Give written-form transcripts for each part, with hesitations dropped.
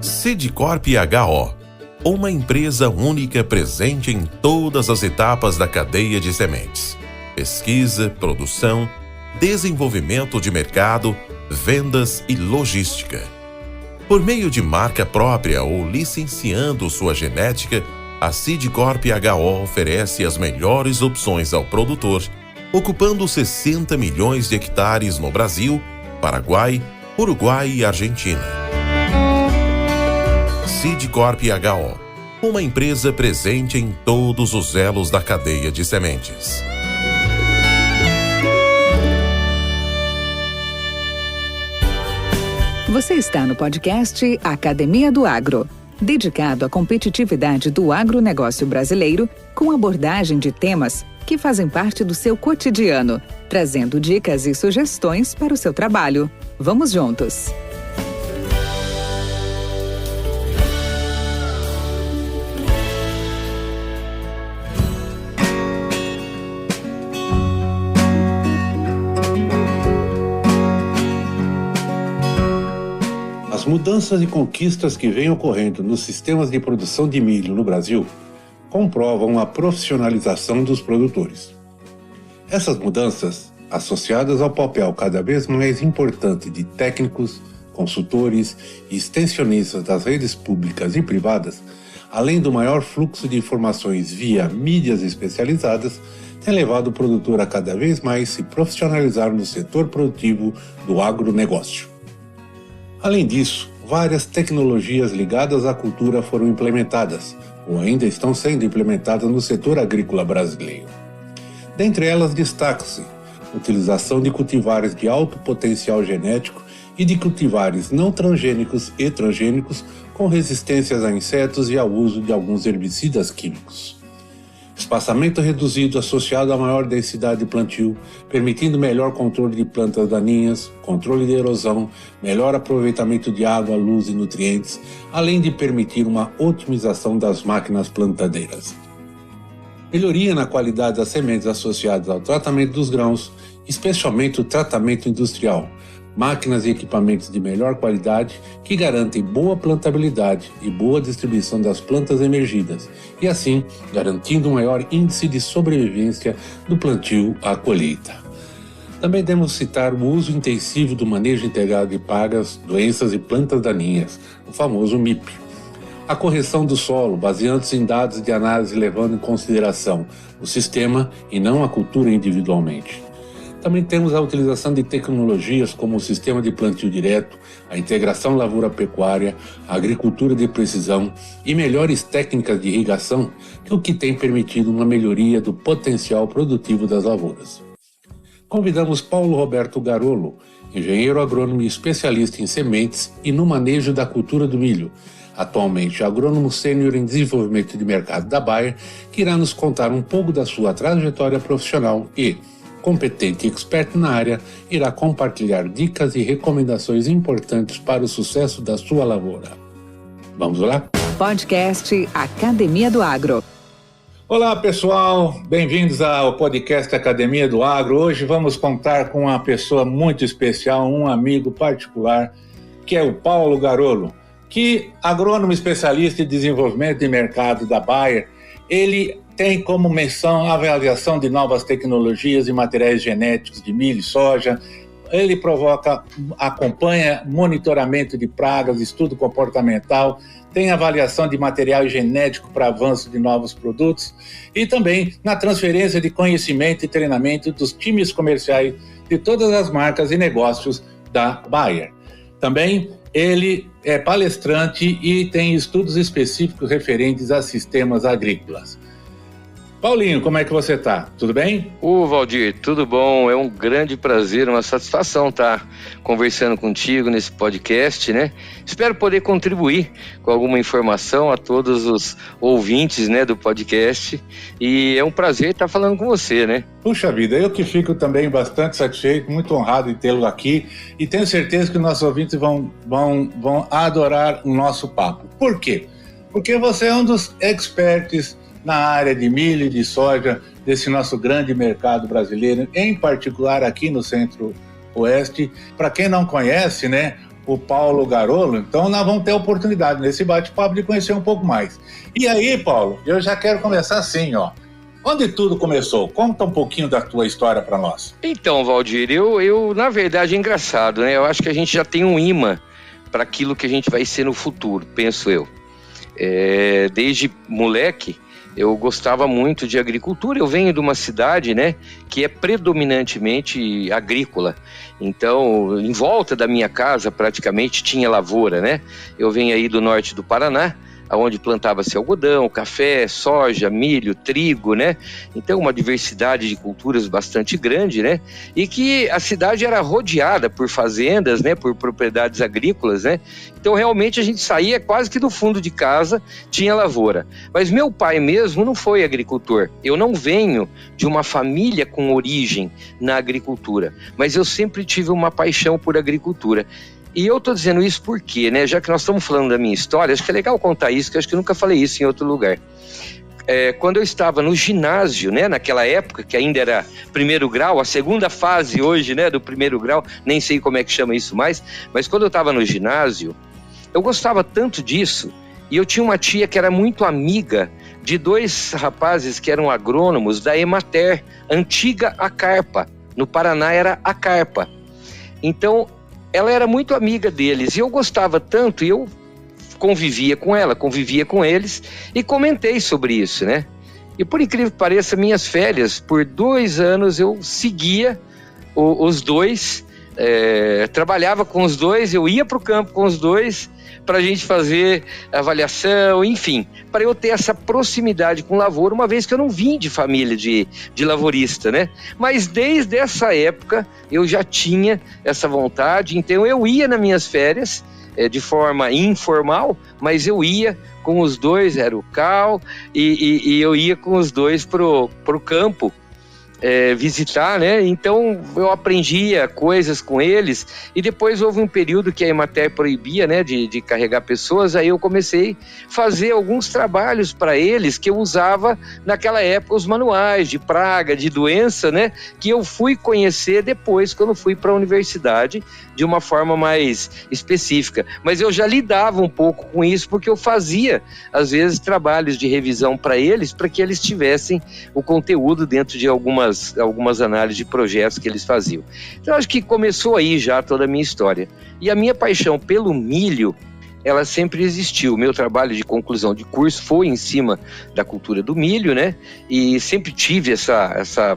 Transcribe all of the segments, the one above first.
Sidcorp HO, uma empresa única presente em todas as etapas da cadeia de sementes: pesquisa, produção, desenvolvimento de mercado, vendas e logística. Por meio de marca própria ou licenciando sua genética, a Sidcorp HO oferece as melhores opções ao produtor, ocupando 60 milhões de hectares no Brasil, Paraguai, Uruguai e Argentina. Sidcorp HO, uma empresa presente em todos os elos da cadeia de sementes. Você está no podcast Academia do Agro, dedicado à competitividade do agronegócio brasileiro, com abordagem de temas que fazem parte do seu cotidiano, trazendo dicas e sugestões para o seu trabalho. Vamos juntos! As mudanças e conquistas que vêm ocorrendo nos sistemas de produção de milho no Brasil comprovam a profissionalização dos produtores. Essas mudanças, associadas ao papel cada vez mais importante de técnicos, consultores e extensionistas das redes públicas e privadas, além do maior fluxo de informações via mídias especializadas, tem levado o produtor a cada vez mais se profissionalizar no setor produtivo do agronegócio. Além disso, várias tecnologias ligadas à cultura foram implementadas, ou ainda estão sendo implementadas no setor agrícola brasileiro. Dentre elas, destaca-se a utilização de cultivares de alto potencial genético e de cultivares não transgênicos e transgênicos com resistências a insetos e ao uso de alguns herbicidas químicos. Espaçamento reduzido associado a maior densidade de plantio, permitindo melhor controle de plantas daninhas, controle de erosão, melhor aproveitamento de água, luz e nutrientes, além de permitir uma otimização das máquinas plantadeiras. Melhoria na qualidade das sementes associadas ao tratamento dos grãos, especialmente o tratamento industrial, máquinas e equipamentos de melhor qualidade que garantem boa plantabilidade e boa distribuição das plantas emergidas, e assim garantindo um maior índice de sobrevivência do plantio à colheita. Também devemos citar o uso intensivo do manejo integrado de pragas, doenças e plantas daninhas, o famoso MIP. A correção do solo, baseando-se em dados de análise levando em consideração o sistema e não a cultura individualmente. Também temos a utilização de tecnologias como o sistema de plantio direto, a integração lavoura-pecuária, a agricultura de precisão e melhores técnicas de irrigação, o que tem permitido uma melhoria do potencial produtivo das lavouras. Convidamos Paulo Roberto Garolo, engenheiro agrônomo e especialista em sementes e no manejo da cultura do milho, atualmente agrônomo sênior em desenvolvimento de mercado da Bayer, que irá nos contar um pouco da sua trajetória profissional e, competente e expert na área, irá compartilhar dicas e recomendações importantes para o sucesso da sua lavoura. Vamos lá? Podcast Academia do Agro. Olá pessoal, bem-vindos ao podcast Academia do Agro. Hoje vamos contar com uma pessoa muito especial, um amigo particular, que é o Paulo Garolo, que agrônomo especialista em desenvolvimento de mercado da Bayer. Ele tem como missão a avaliação de novas tecnologias e materiais genéticos de milho e soja. Ele acompanha monitoramento de pragas, estudo comportamental, tem avaliação de material genético para avanço de novos produtos e também na transferência de conhecimento e treinamento dos times comerciais de todas as marcas e negócios da Bayer. Também ele é palestrante e tem estudos específicos referentes a sistemas agrícolas. Paulinho, como é que você está? Tudo bem? Valdir, tudo bom? É um grande prazer, uma satisfação estar conversando contigo nesse podcast, né? Espero poder contribuir com alguma informação a todos os ouvintes, né, do podcast, e é um prazer estar falando com você, né? Puxa vida, eu que fico também bastante satisfeito, muito honrado em tê-lo aqui, e tenho certeza que os nossos ouvintes vão adorar o nosso papo. Por quê? Porque você é um dos experts na área de milho e de soja desse nosso grande mercado brasileiro, em particular aqui no Centro-Oeste. Para quem não conhece, né, o Paulo Garolo, então nós vamos ter a oportunidade nesse bate-papo de conhecer um pouco mais. E aí, Paulo, eu já quero começar assim, ó. Onde tudo começou? Conta um pouquinho da tua história para nós. Então, Valdir, eu na verdade é engraçado, né? Eu acho que a gente já tem um imã para aquilo que a gente vai ser no futuro, penso eu. Desde moleque, eu gostava muito de agricultura. Eu venho de uma cidade, né, que é predominantemente agrícola. Então, em volta da minha casa, praticamente tinha lavoura, né? Eu venho aí do norte do Paraná, onde plantava-se algodão, café, soja, milho, trigo, né? Então, uma diversidade de culturas bastante grande, né? E que a cidade era rodeada por fazendas, né? Por propriedades agrícolas, né? Então, realmente, a gente saía quase que do fundo de casa, tinha lavoura. Mas meu pai mesmo não foi agricultor. Eu não venho de uma família com origem na agricultura, mas eu sempre tive uma paixão por agricultura. E eu estou dizendo isso porque, né, já que nós estamos falando da minha história, acho que é legal contar isso, que eu acho que eu nunca falei isso em outro lugar. Quando eu estava no ginásio, né, naquela época, que ainda era primeiro grau, a segunda fase hoje, né, do primeiro grau, nem sei como é que chama isso mais, mas quando eu estava no ginásio, eu gostava tanto disso, e eu tinha uma tia que era muito amiga de dois rapazes que eram agrônomos da Emater, antiga Acarpa, no Paraná era Acarpa. Então, ela era muito amiga deles e eu gostava tanto e eu convivia com ela, convivia com eles e comentei sobre isso, né? E por incrível que pareça, minhas férias, por 2 anos eu seguia os dois, trabalhava com os dois, eu ia para o campo com os dois para a gente fazer avaliação, enfim, para eu ter essa proximidade com lavoura, uma vez que eu não vim de família de lavorista, né? Mas desde essa época eu já tinha essa vontade, então eu ia nas minhas férias, de forma informal, mas eu ia com os dois, era o Cal, e eu ia com os dois pro campo, visitar, né? Então eu aprendia coisas com eles e depois houve um período que a Emater proibia, né, de carregar pessoas. Aí eu comecei a fazer alguns trabalhos para eles que eu usava naquela época, os manuais de praga, de doença, né, que eu fui conhecer depois quando fui para a universidade de uma forma mais específica, mas eu já lidava um pouco com isso porque eu fazia às vezes trabalhos de revisão para eles, para que eles tivessem o conteúdo dentro de algumas análises de projetos que eles faziam. Então acho que começou aí já toda a minha história. E a minha paixão pelo milho, ela sempre existiu. O meu trabalho de conclusão de curso foi em cima da cultura do milho, né? E sempre tive essa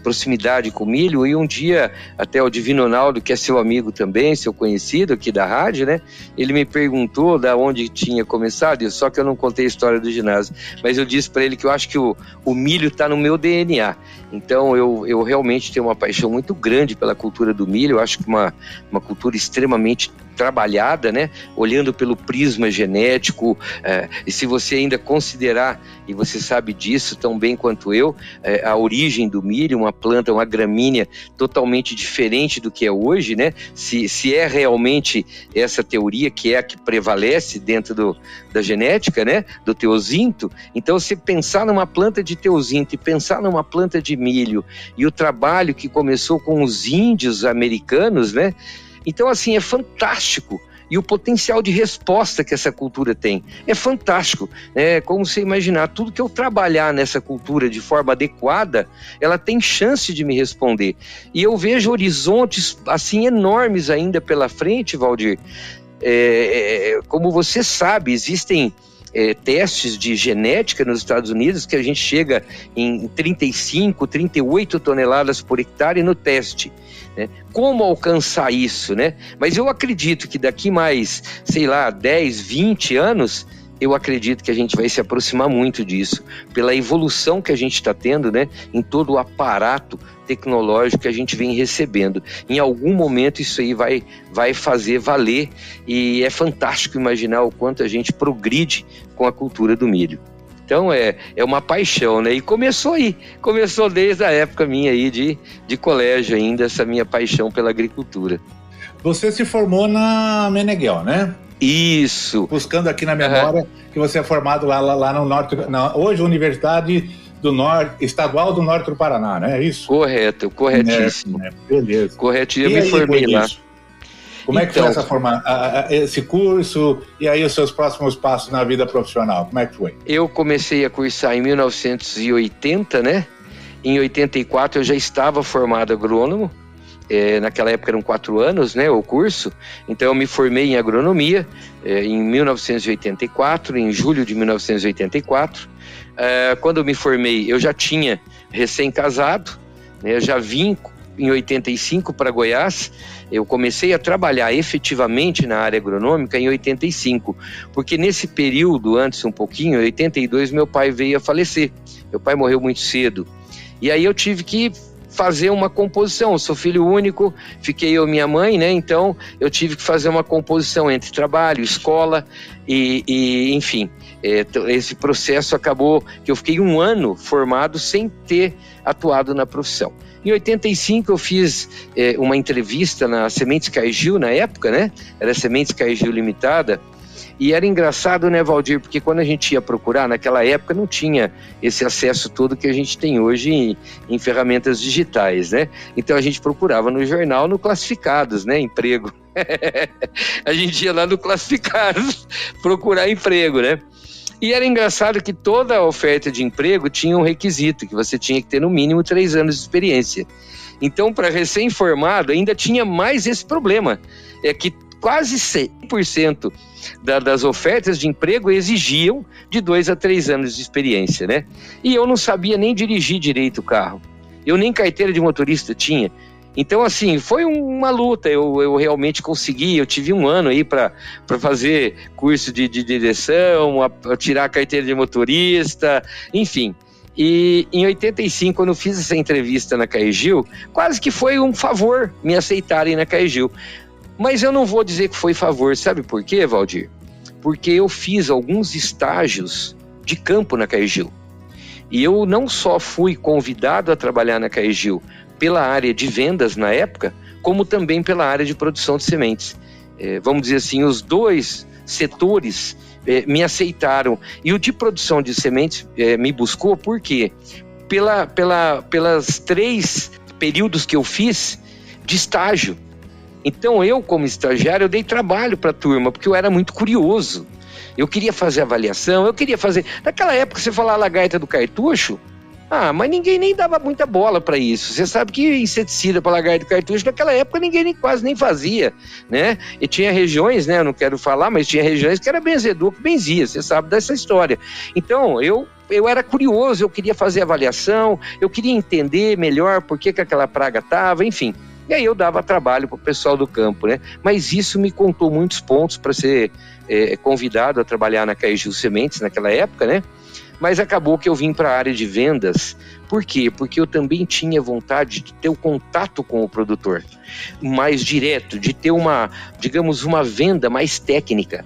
proximidade com o milho, e um dia até o Divino Ronaldo, que é seu amigo também, seu conhecido aqui da rádio, né? Ele me perguntou da onde tinha começado, só que eu não contei a história do ginásio, mas eu disse para ele que eu acho que o milho está no meu DNA. Então eu realmente tenho uma paixão muito grande pela cultura do milho. Eu acho que uma cultura extremamente trabalhada, né? Olhando pelo prisma genético, e se você ainda considerar, e você sabe disso tão bem quanto eu, a origem do milho, uma planta, uma gramínea totalmente diferente do que é hoje, né? Se é realmente essa teoria que é a que prevalece dentro da genética, né? Do teozinto. Então, se pensar numa planta de teozinto e pensar numa planta de milho e o trabalho que começou com os índios americanos, né? Então, assim, é fantástico. E o potencial de resposta que essa cultura tem é fantástico. É como você imaginar, tudo que eu trabalhar nessa cultura de forma adequada, ela tem chance de me responder. E eu vejo horizontes, assim, enormes ainda pela frente, Valdir. Como você sabe, existem testes de genética nos Estados Unidos que a gente chega em 35, 38 toneladas por hectare no teste. Né? Como alcançar isso, né? Mas eu acredito que daqui mais, sei lá, 10, 20 anos, eu acredito que a gente vai se aproximar muito disso, pela evolução que a gente está tendo, né? Em todo o aparato tecnológico que a gente vem recebendo. Em algum momento isso aí vai fazer valer, e é fantástico imaginar o quanto a gente progride com a cultura do milho. Então é uma paixão, né? E começou desde a época minha aí de colégio ainda, essa minha paixão pela agricultura. Você se formou na Meneghel, né? Isso. Buscando aqui na memória que você é formado lá no norte, hoje Universidade Estadual do Norte do Paraná, né? É isso? Correto, corretíssimo. Beleza. Corretinho, eu me formei lá. Como é que foi esse curso e aí os seus próximos passos na vida profissional? Como é que foi? Eu comecei a cursar em 1980, né? Em 84 eu já estava formado agrônomo. Naquela época eram 4 anos, né, o curso. Então eu me formei em agronomia em 1984, em julho de 1984. Quando eu me formei, eu já tinha recém-casado, né, eu já vim em 85 para Goiás. Eu comecei a trabalhar efetivamente na área agronômica em 85, porque nesse período, antes um pouquinho, em 82, meu pai veio a falecer. Meu pai morreu muito cedo. E aí eu tive que fazer uma composição. Eu sou filho único, fiquei eu e minha mãe, né? Então eu tive que fazer uma composição entre trabalho, escola e enfim. Esse processo acabou que eu fiquei 1 ano formado sem ter atuado na profissão. Em 85 eu fiz uma entrevista na Sementes Cargill na época, né? Era Sementes Cargill Limitada. E era engraçado, né, Valdir? Porque quando a gente ia procurar, naquela época não tinha esse acesso todo que a gente tem hoje em ferramentas digitais, né? Então a gente procurava no jornal, no Classificados, né? Emprego. A gente ia lá no Classificados procurar emprego, né? E era engraçado que toda a oferta de emprego tinha um requisito, que você tinha que ter no mínimo 3 anos de experiência. Então, para recém-formado, ainda tinha mais esse problema, que quase 100% das ofertas de emprego exigiam de 2 a 3 anos de experiência, né? E eu não sabia nem dirigir direito o carro. Eu nem carteira de motorista tinha. Então, assim, foi uma luta. Eu realmente consegui. Eu tive 1 ano aí para fazer curso de direção, a tirar a carteira de motorista, enfim. E em 85, quando eu fiz essa entrevista na Cargill, quase que foi um favor me aceitarem na Cargill. Mas eu não vou dizer que foi favor, sabe por quê, Valdir? Porque eu fiz alguns estágios de campo na Cargill. E eu não só fui convidado a trabalhar na Cargill pela área de vendas na época, como também pela área de produção de sementes. Vamos dizer assim, os 2 setores me aceitaram. E o de produção de sementes me buscou, por quê? Pelas 3 períodos que eu fiz de estágio. Então eu, como estagiário, eu dei trabalho para a turma, porque eu era muito curioso. Eu queria fazer avaliação, eu queria fazer... Naquela época, você falar lagarta do cartucho, mas ninguém nem dava muita bola para isso. Você sabe que inseticida para lagarta do cartucho, naquela época, ninguém quase nem fazia, né? E tinha regiões, né? Eu não quero falar, mas tinha regiões que era benzedor que benzia, você sabe dessa história. Então, eu era curioso, eu queria fazer avaliação, eu queria entender melhor por que aquela praga estava, enfim... E aí eu dava trabalho para o pessoal do campo, né? Mas isso me contou muitos pontos para ser convidado a trabalhar na Cargill Sementes naquela época, né? Mas acabou que eu vim para a área de vendas. Por quê? Porque eu também tinha vontade de ter o contato com o produtor mais direto, de ter uma venda mais técnica.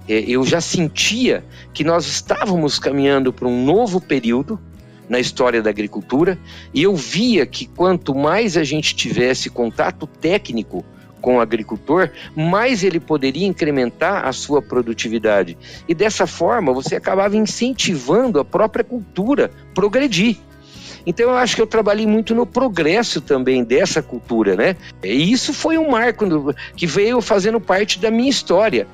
Eu já sentia que nós estávamos caminhando para um novo período na história da agricultura, e eu via que quanto mais a gente tivesse contato técnico com o agricultor, mais ele poderia incrementar a sua produtividade. E dessa forma, você acabava incentivando a própria cultura a progredir. Então eu acho que eu trabalhei muito no progresso também dessa cultura, né? E isso foi um marco que veio fazendo parte da minha história.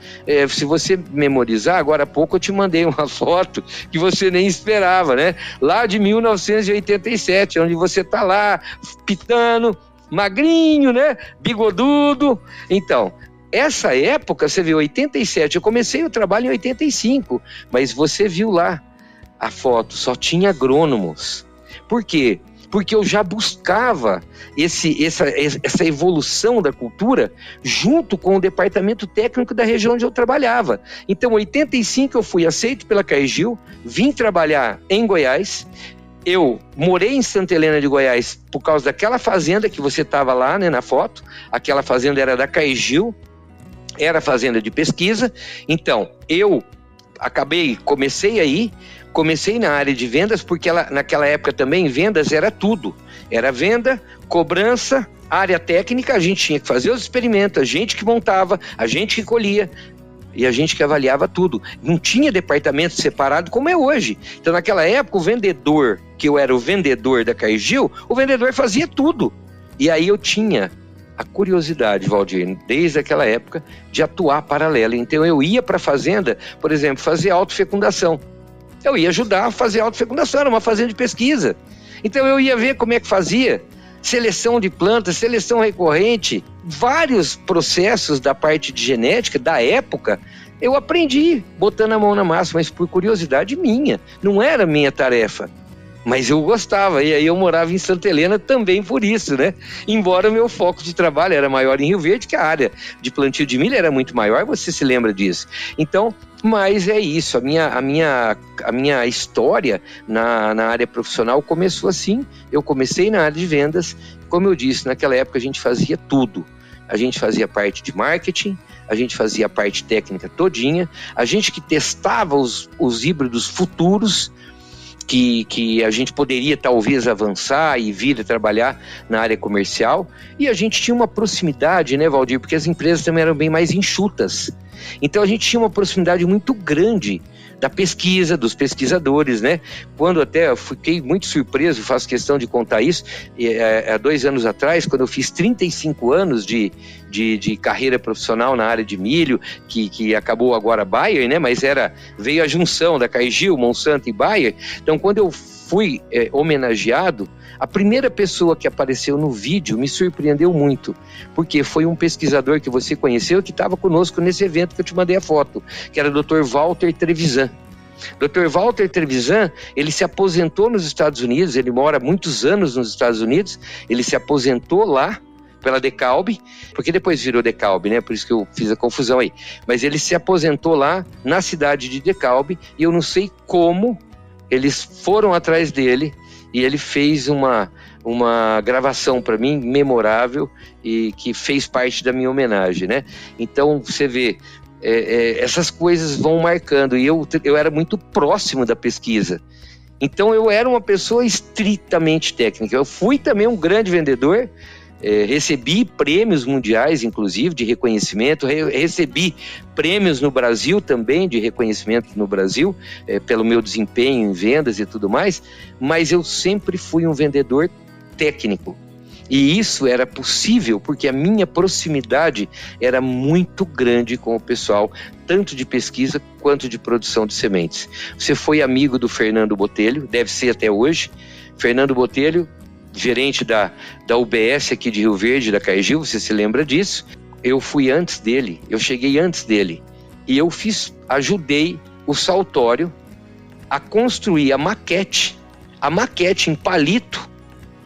Se você memorizar, agora há pouco eu te mandei uma foto que você nem esperava, né? Lá de 1987, onde você tá lá, pitando, magrinho, né? Bigodudo. Então, essa época, você viu, 87, eu comecei o trabalho em 85, mas você viu lá a foto, só tinha agrônomos. Por quê? Porque eu já buscava essa evolução da cultura junto com o departamento técnico da região onde eu trabalhava. Então, em 85 eu fui aceito pela Cargill, vim trabalhar em Goiás. Eu morei em Santa Helena de Goiás por causa daquela fazenda que você estava lá, né, na foto. Aquela fazenda era da Cargill, era fazenda de pesquisa. Então, eu comecei na área de vendas, porque naquela época também vendas era tudo. Era venda, cobrança, área técnica, a gente tinha que fazer os experimentos, a gente que montava, a gente que colhia e a gente que avaliava tudo. Não tinha departamento separado como é hoje. Então naquela época o vendedor, que eu era o vendedor da Cargill, o vendedor fazia tudo. E aí eu tinha a curiosidade, Valdir, desde aquela época, de atuar paralelo. Então eu ia para a fazenda, por exemplo, fazer autofecundação. Eu ia ajudar a fazer autofecundação, era uma fazenda de pesquisa. Então eu ia ver como é que fazia seleção de plantas, seleção recorrente, vários processos da parte de genética da época, eu aprendi botando a mão na massa, mas por curiosidade minha, não era minha tarefa. Mas eu gostava, e aí eu morava em Santa Helena também por isso, né? Embora o meu foco de trabalho era maior em Rio Verde, que a área de plantio de milho era muito maior, você se lembra disso. Então, mas é isso, a minha história na área profissional começou assim. Eu comecei na área de vendas, como eu disse, naquela época a gente fazia tudo. A gente fazia parte de marketing, a gente fazia a parte técnica todinha, a gente que testava os híbridos futuros, que a gente poderia talvez avançar e vir a trabalhar na área comercial, e a gente tinha uma proximidade, né, Valdir, porque as empresas também eram bem mais enxutas. Então a gente tinha uma proximidade muito grande da pesquisa, dos pesquisadores, né? Quando até eu fiquei muito surpreso, faço questão de contar isso, há 2 anos atrás, quando eu fiz 35 anos de carreira profissional na área de milho, que acabou agora Bayer, né? Mas veio a junção da Cargill, Monsanto e Bayer. Então quando eu fui homenageado, a primeira pessoa que apareceu no vídeo me surpreendeu muito, porque foi um pesquisador que você conheceu que estava conosco nesse evento que eu te mandei a foto, que era o Dr. Walter Trevisan. Dr. Walter Trevisan, ele se aposentou nos Estados Unidos, ele mora muitos anos nos Estados Unidos, ele se aposentou lá pela DeKalb, porque depois virou DeKalb, né? Por isso que eu fiz a confusão aí. Mas ele se aposentou lá na cidade de DeKalb, e eu não sei como eles foram atrás dele, e ele fez uma gravação para mim memorável e que fez parte da minha homenagem, né? Então você vê, essas coisas vão marcando, e eu era muito próximo da pesquisa. Então eu era uma pessoa estritamente técnica. Eu fui também um grande vendedor, recebi prêmios mundiais, inclusive, de reconhecimento, recebi prêmios no Brasil também, de reconhecimento no Brasil, pelo meu desempenho em vendas e tudo mais, mas eu sempre fui um vendedor técnico. E isso era possível porque a minha proximidade era muito grande com o pessoal, tanto de pesquisa quanto de produção de sementes. Você foi amigo do Fernando Botelho, deve ser até hoje. Fernando Botelho, gerente da UBS aqui de Rio Verde, da Cargill, você se lembra disso? Eu fui antes dele, eu cheguei antes dele. E eu ajudei o Saltório a construir a maquete em palito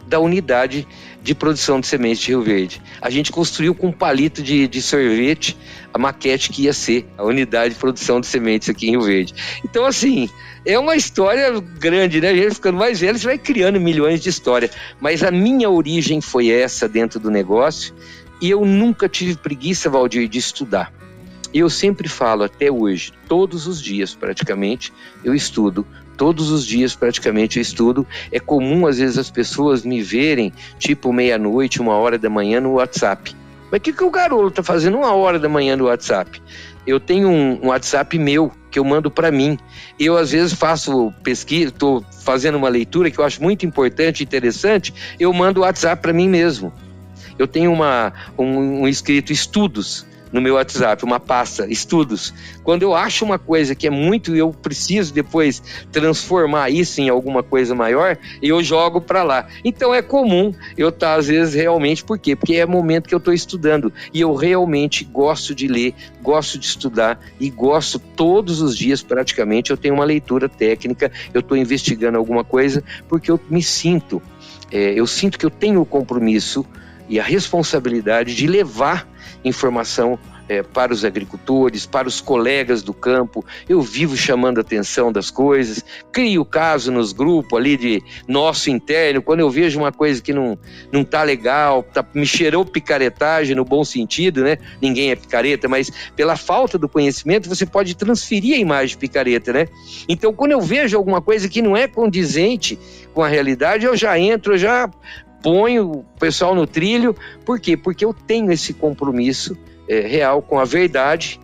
da unidade de produção de sementes de Rio Verde. A gente construiu com um palito de sorvete a maquete que ia ser a unidade de produção de sementes aqui em Rio Verde. Então, assim, é uma história grande, né? A gente ficando mais velho, você vai criando milhões de histórias. Mas a minha origem foi essa dentro do negócio, e eu nunca tive preguiça, Valdir, de estudar. Eu sempre falo, até hoje, todos os dias praticamente, eu estudo. Todos os dias praticamente eu estudo. É comum às vezes as pessoas me verem tipo 00:00, 1h da manhã no WhatsApp. Mas o que o Garolo está fazendo 1h da manhã no WhatsApp? Eu tenho um WhatsApp meu que eu mando para mim. Eu às vezes faço pesquisa, estou fazendo uma leitura que eu acho muito importante e interessante, eu mando o WhatsApp para mim mesmo. Eu tenho um escrito estudos no meu WhatsApp, uma pasta, estudos. Quando eu acho uma coisa que é muito, eu preciso depois transformar isso em alguma coisa maior, eu jogo para lá. Então é comum eu estar às vezes realmente, por quê? Porque é o momento que eu estou estudando, e eu realmente gosto de ler, gosto de estudar, e gosto todos os dias praticamente, eu tenho uma leitura técnica, eu estou investigando alguma coisa, porque eu me sinto, eu sinto que eu tenho o compromisso e a responsabilidade de levar informação para os agricultores, para os colegas do campo. Eu vivo chamando a atenção das coisas, crio caso nos grupos ali de nosso interno, quando eu vejo uma coisa que não tá legal, me cheirou picaretagem no bom sentido, né? Ninguém é picareta, mas pela falta do conhecimento você pode transferir a imagem de picareta, né? Então quando eu vejo alguma coisa que não é condizente com a realidade, eu já entro, eu já ponho o pessoal no trilho. Por quê? Porque eu tenho esse compromisso real com a verdade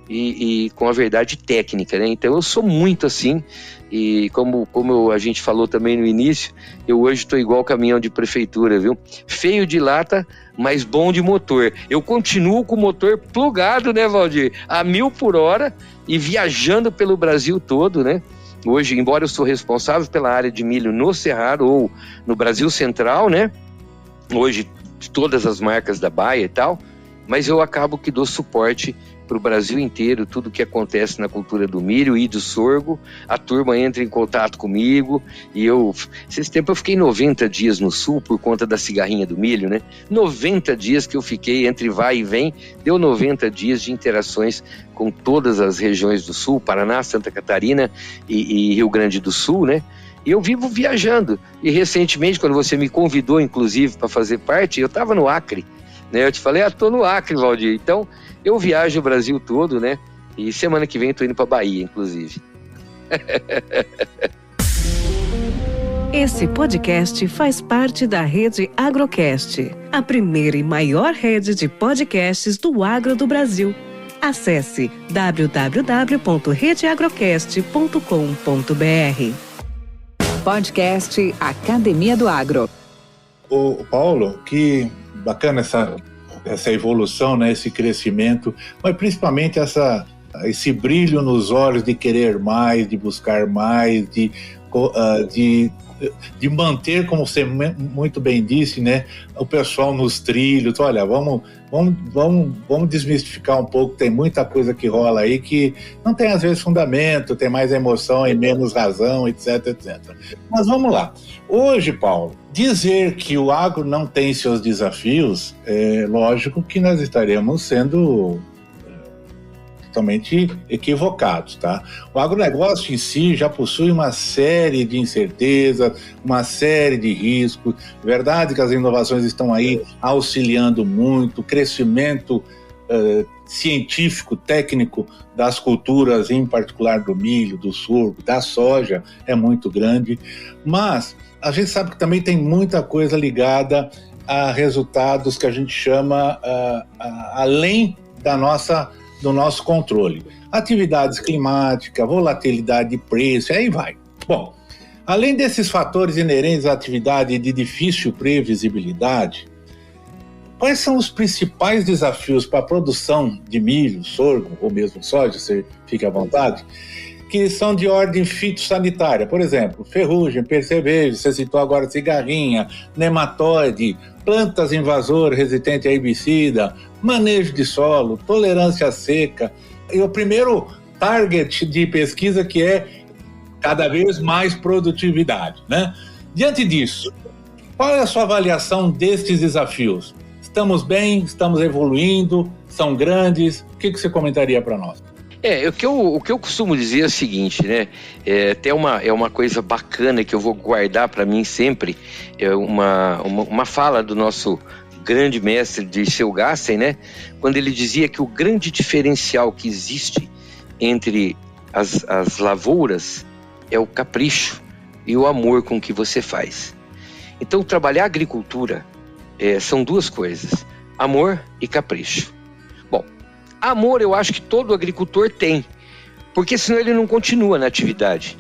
e com a verdade técnica, né? Então eu sou muito assim, e como a gente falou também no início, eu hoje estou igual caminhão de prefeitura, viu? Feio de lata, mas bom de motor. Eu continuo com o motor plugado, né, Valdir? A 1000 por hora e viajando pelo Brasil todo, né? Hoje, embora eu sou responsável pela área de milho no Cerrado ou no Brasil Central, né? Hoje, todas as marcas da Baia e tal, mas eu acabo que dou suporte para o Brasil inteiro, tudo que acontece na cultura do milho e do sorgo, a turma entra em contato comigo, e esses tempos eu fiquei 90 dias no sul por conta da cigarrinha do milho, né? 90 dias que eu fiquei entre vai e vem, deu 90 dias de interações com todas as regiões do sul, Paraná, Santa Catarina e Rio Grande do Sul, né? E eu vivo viajando, e recentemente, quando você me convidou, inclusive, para fazer parte, eu estava no Acre, né? Eu te falei, estou no Acre, Valdir. Então, eu viajo o Brasil todo, né? E semana que vem estou indo para Bahia, inclusive. Esse podcast faz parte da rede Agrocast, a primeira e maior rede de podcasts do agro do Brasil. Acesse www.redeagrocast.com.br. Podcast Academia do Agro. O Paulo, que bacana essa evolução, né, esse crescimento, mas principalmente esse brilho nos olhos de querer mais, de buscar mais, de manter, como você muito bem disse, né, o pessoal nos trilhos. Olha, vamos desmistificar um pouco, tem muita coisa que rola aí que não tem às vezes fundamento, tem mais emoção e menos razão, etc, etc. Mas vamos lá. Hoje, Paulo, dizer que o agro não tem seus desafios, é lógico que nós estaremos sendo totalmente equivocados, tá? O agronegócio em si já possui uma série de incertezas, uma série de riscos. Verdade que as inovações estão aí auxiliando muito, o crescimento científico, técnico das culturas, em particular do milho, do sorgo, da soja, é muito grande, mas a gente sabe que também tem muita coisa ligada a resultados que a gente chama além do nosso controle. Atividades climáticas, volatilidade de preço, aí vai. Bom, além desses fatores inerentes à atividade de difícil previsibilidade, quais são os principais desafios para a produção de milho, sorgo ou mesmo soja, você fique à vontade, que são de ordem fitossanitária? Por exemplo, ferrugem, percevejo, você citou agora cigarrinha, nematóide, plantas invasoras resistentes a herbicida, manejo de solo, tolerância à seca, e o primeiro target de pesquisa, que é cada vez mais produtividade, né? Diante disso, qual é a sua avaliação destes desafios? Estamos bem? Estamos evoluindo? São grandes? O que você comentaria para nós? O que eu costumo dizer é o seguinte, né? Até uma coisa bacana que eu vou guardar para mim sempre, é uma fala do nosso grande mestre Dirceu Gassen, né? Quando ele dizia que o grande diferencial que existe entre as lavouras é o capricho e o amor com que você faz. Então, trabalhar a agricultura são duas coisas: amor e capricho. Bom, amor eu acho que todo agricultor tem, porque senão ele não continua na atividade.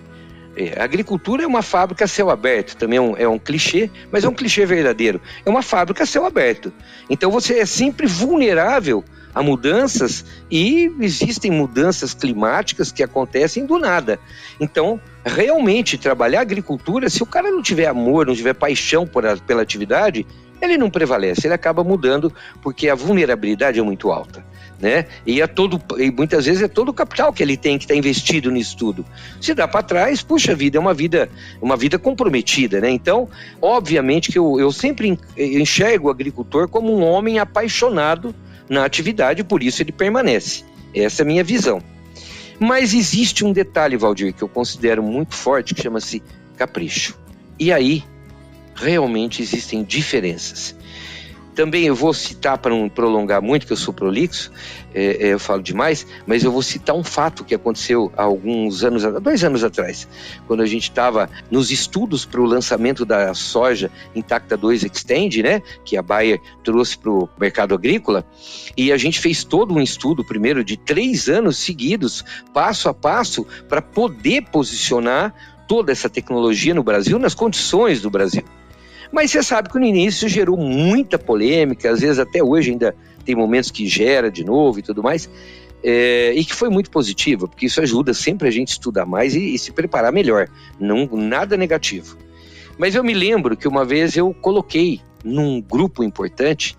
A agricultura é uma fábrica a céu aberto, também é um clichê, mas é um clichê verdadeiro. É uma fábrica a céu aberto. Então você é sempre vulnerável a mudanças, e existem mudanças climáticas que acontecem do nada. Então, realmente, trabalhar a agricultura, se o cara não tiver amor, não tiver paixão pela atividade, ele não prevalece, ele acaba mudando, porque a vulnerabilidade é muito alta, né? E muitas vezes é todo o capital que ele tem que estar investido nisso tudo. Se dá para trás, puxa vida, é uma vida comprometida, né? Então, obviamente que eu sempre enxergo o agricultor como um homem apaixonado na atividade, por isso ele permanece. Essa é a minha visão. Mas existe um detalhe, Valdir, que eu considero muito forte, que chama-se capricho. E aí, realmente existem diferenças. Também eu vou citar, para não prolongar muito, que eu sou prolixo, eu falo demais, mas eu vou citar um fato que aconteceu há alguns anos, 2 anos atrás, quando a gente estava nos estudos para o lançamento da soja Intacta 2 Extend, né, que a Bayer trouxe para o mercado agrícola, e a gente fez todo um estudo, primeiro, de 3 anos seguidos, passo a passo, para poder posicionar toda essa tecnologia no Brasil, nas condições do Brasil. Mas você sabe que no início gerou muita polêmica, às vezes até hoje ainda tem momentos que gera de novo e tudo mais, e que foi muito positiva, porque isso ajuda sempre a gente a estudar mais e se preparar melhor, não, nada negativo. Mas eu me lembro que uma vez eu coloquei num grupo importante,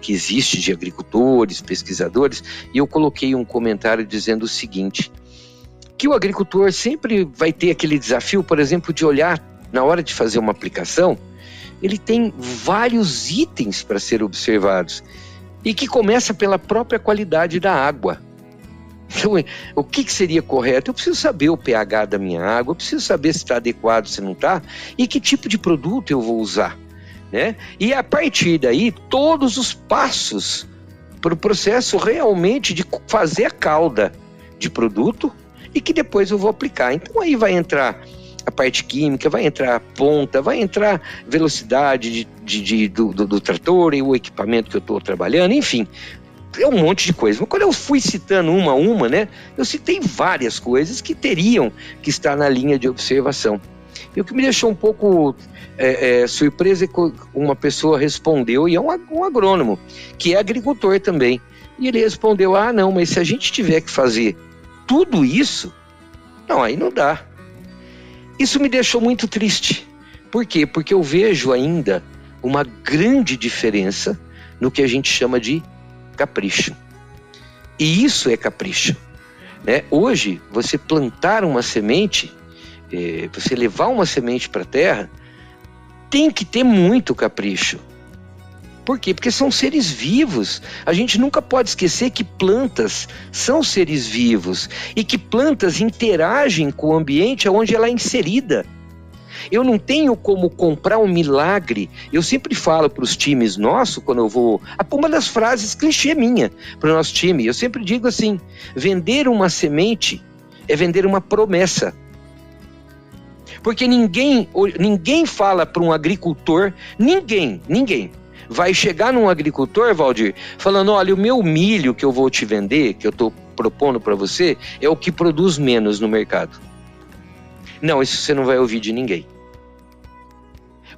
que existe de agricultores, pesquisadores, e eu coloquei um comentário dizendo o seguinte, que o agricultor sempre vai ter aquele desafio, por exemplo, de olhar na hora de fazer uma aplicação, ele tem vários itens para ser observados e que começa pela própria qualidade da água. Então, o que seria correto? Eu preciso saber o pH da minha água, eu preciso saber se está adequado, se não está, e que tipo de produto eu vou usar, né? E a partir daí, todos os passos para o processo realmente de fazer a calda de produto e que depois eu vou aplicar. Então aí vai entrar a parte química, vai entrar a ponta, vai entrar velocidade do trator e o equipamento que eu estou trabalhando, enfim, é um monte de coisa. Mas quando eu fui citando uma a uma, né, eu citei várias coisas que teriam que estar na linha de observação. E o que me deixou um pouco surpresa é que uma pessoa respondeu, e é um agrônomo, que é agricultor também, e ele respondeu, não, mas se a gente tiver que fazer tudo isso, não, aí não dá. Isso me deixou muito triste. Por quê? Porque eu vejo ainda uma grande diferença no que a gente chama de capricho. E isso é capricho, né? Hoje, você plantar uma semente, você levar uma semente para a terra, tem que ter muito capricho. Por quê? Porque são seres vivos. A gente nunca pode esquecer que plantas são seres vivos e que plantas interagem com o ambiente onde ela é inserida. Eu não tenho como comprar um milagre. Eu sempre falo para os times nossos, quando eu vou... Uma das frases clichê minha para o nosso time, eu sempre digo assim, vender uma semente é vender uma promessa. Porque ninguém fala para um agricultor, ninguém vai chegar num agricultor, Valdir, falando, olha, o meu milho que eu vou te vender, que eu estou propondo para você, é o que produz menos no mercado. Não, isso você não vai ouvir de ninguém.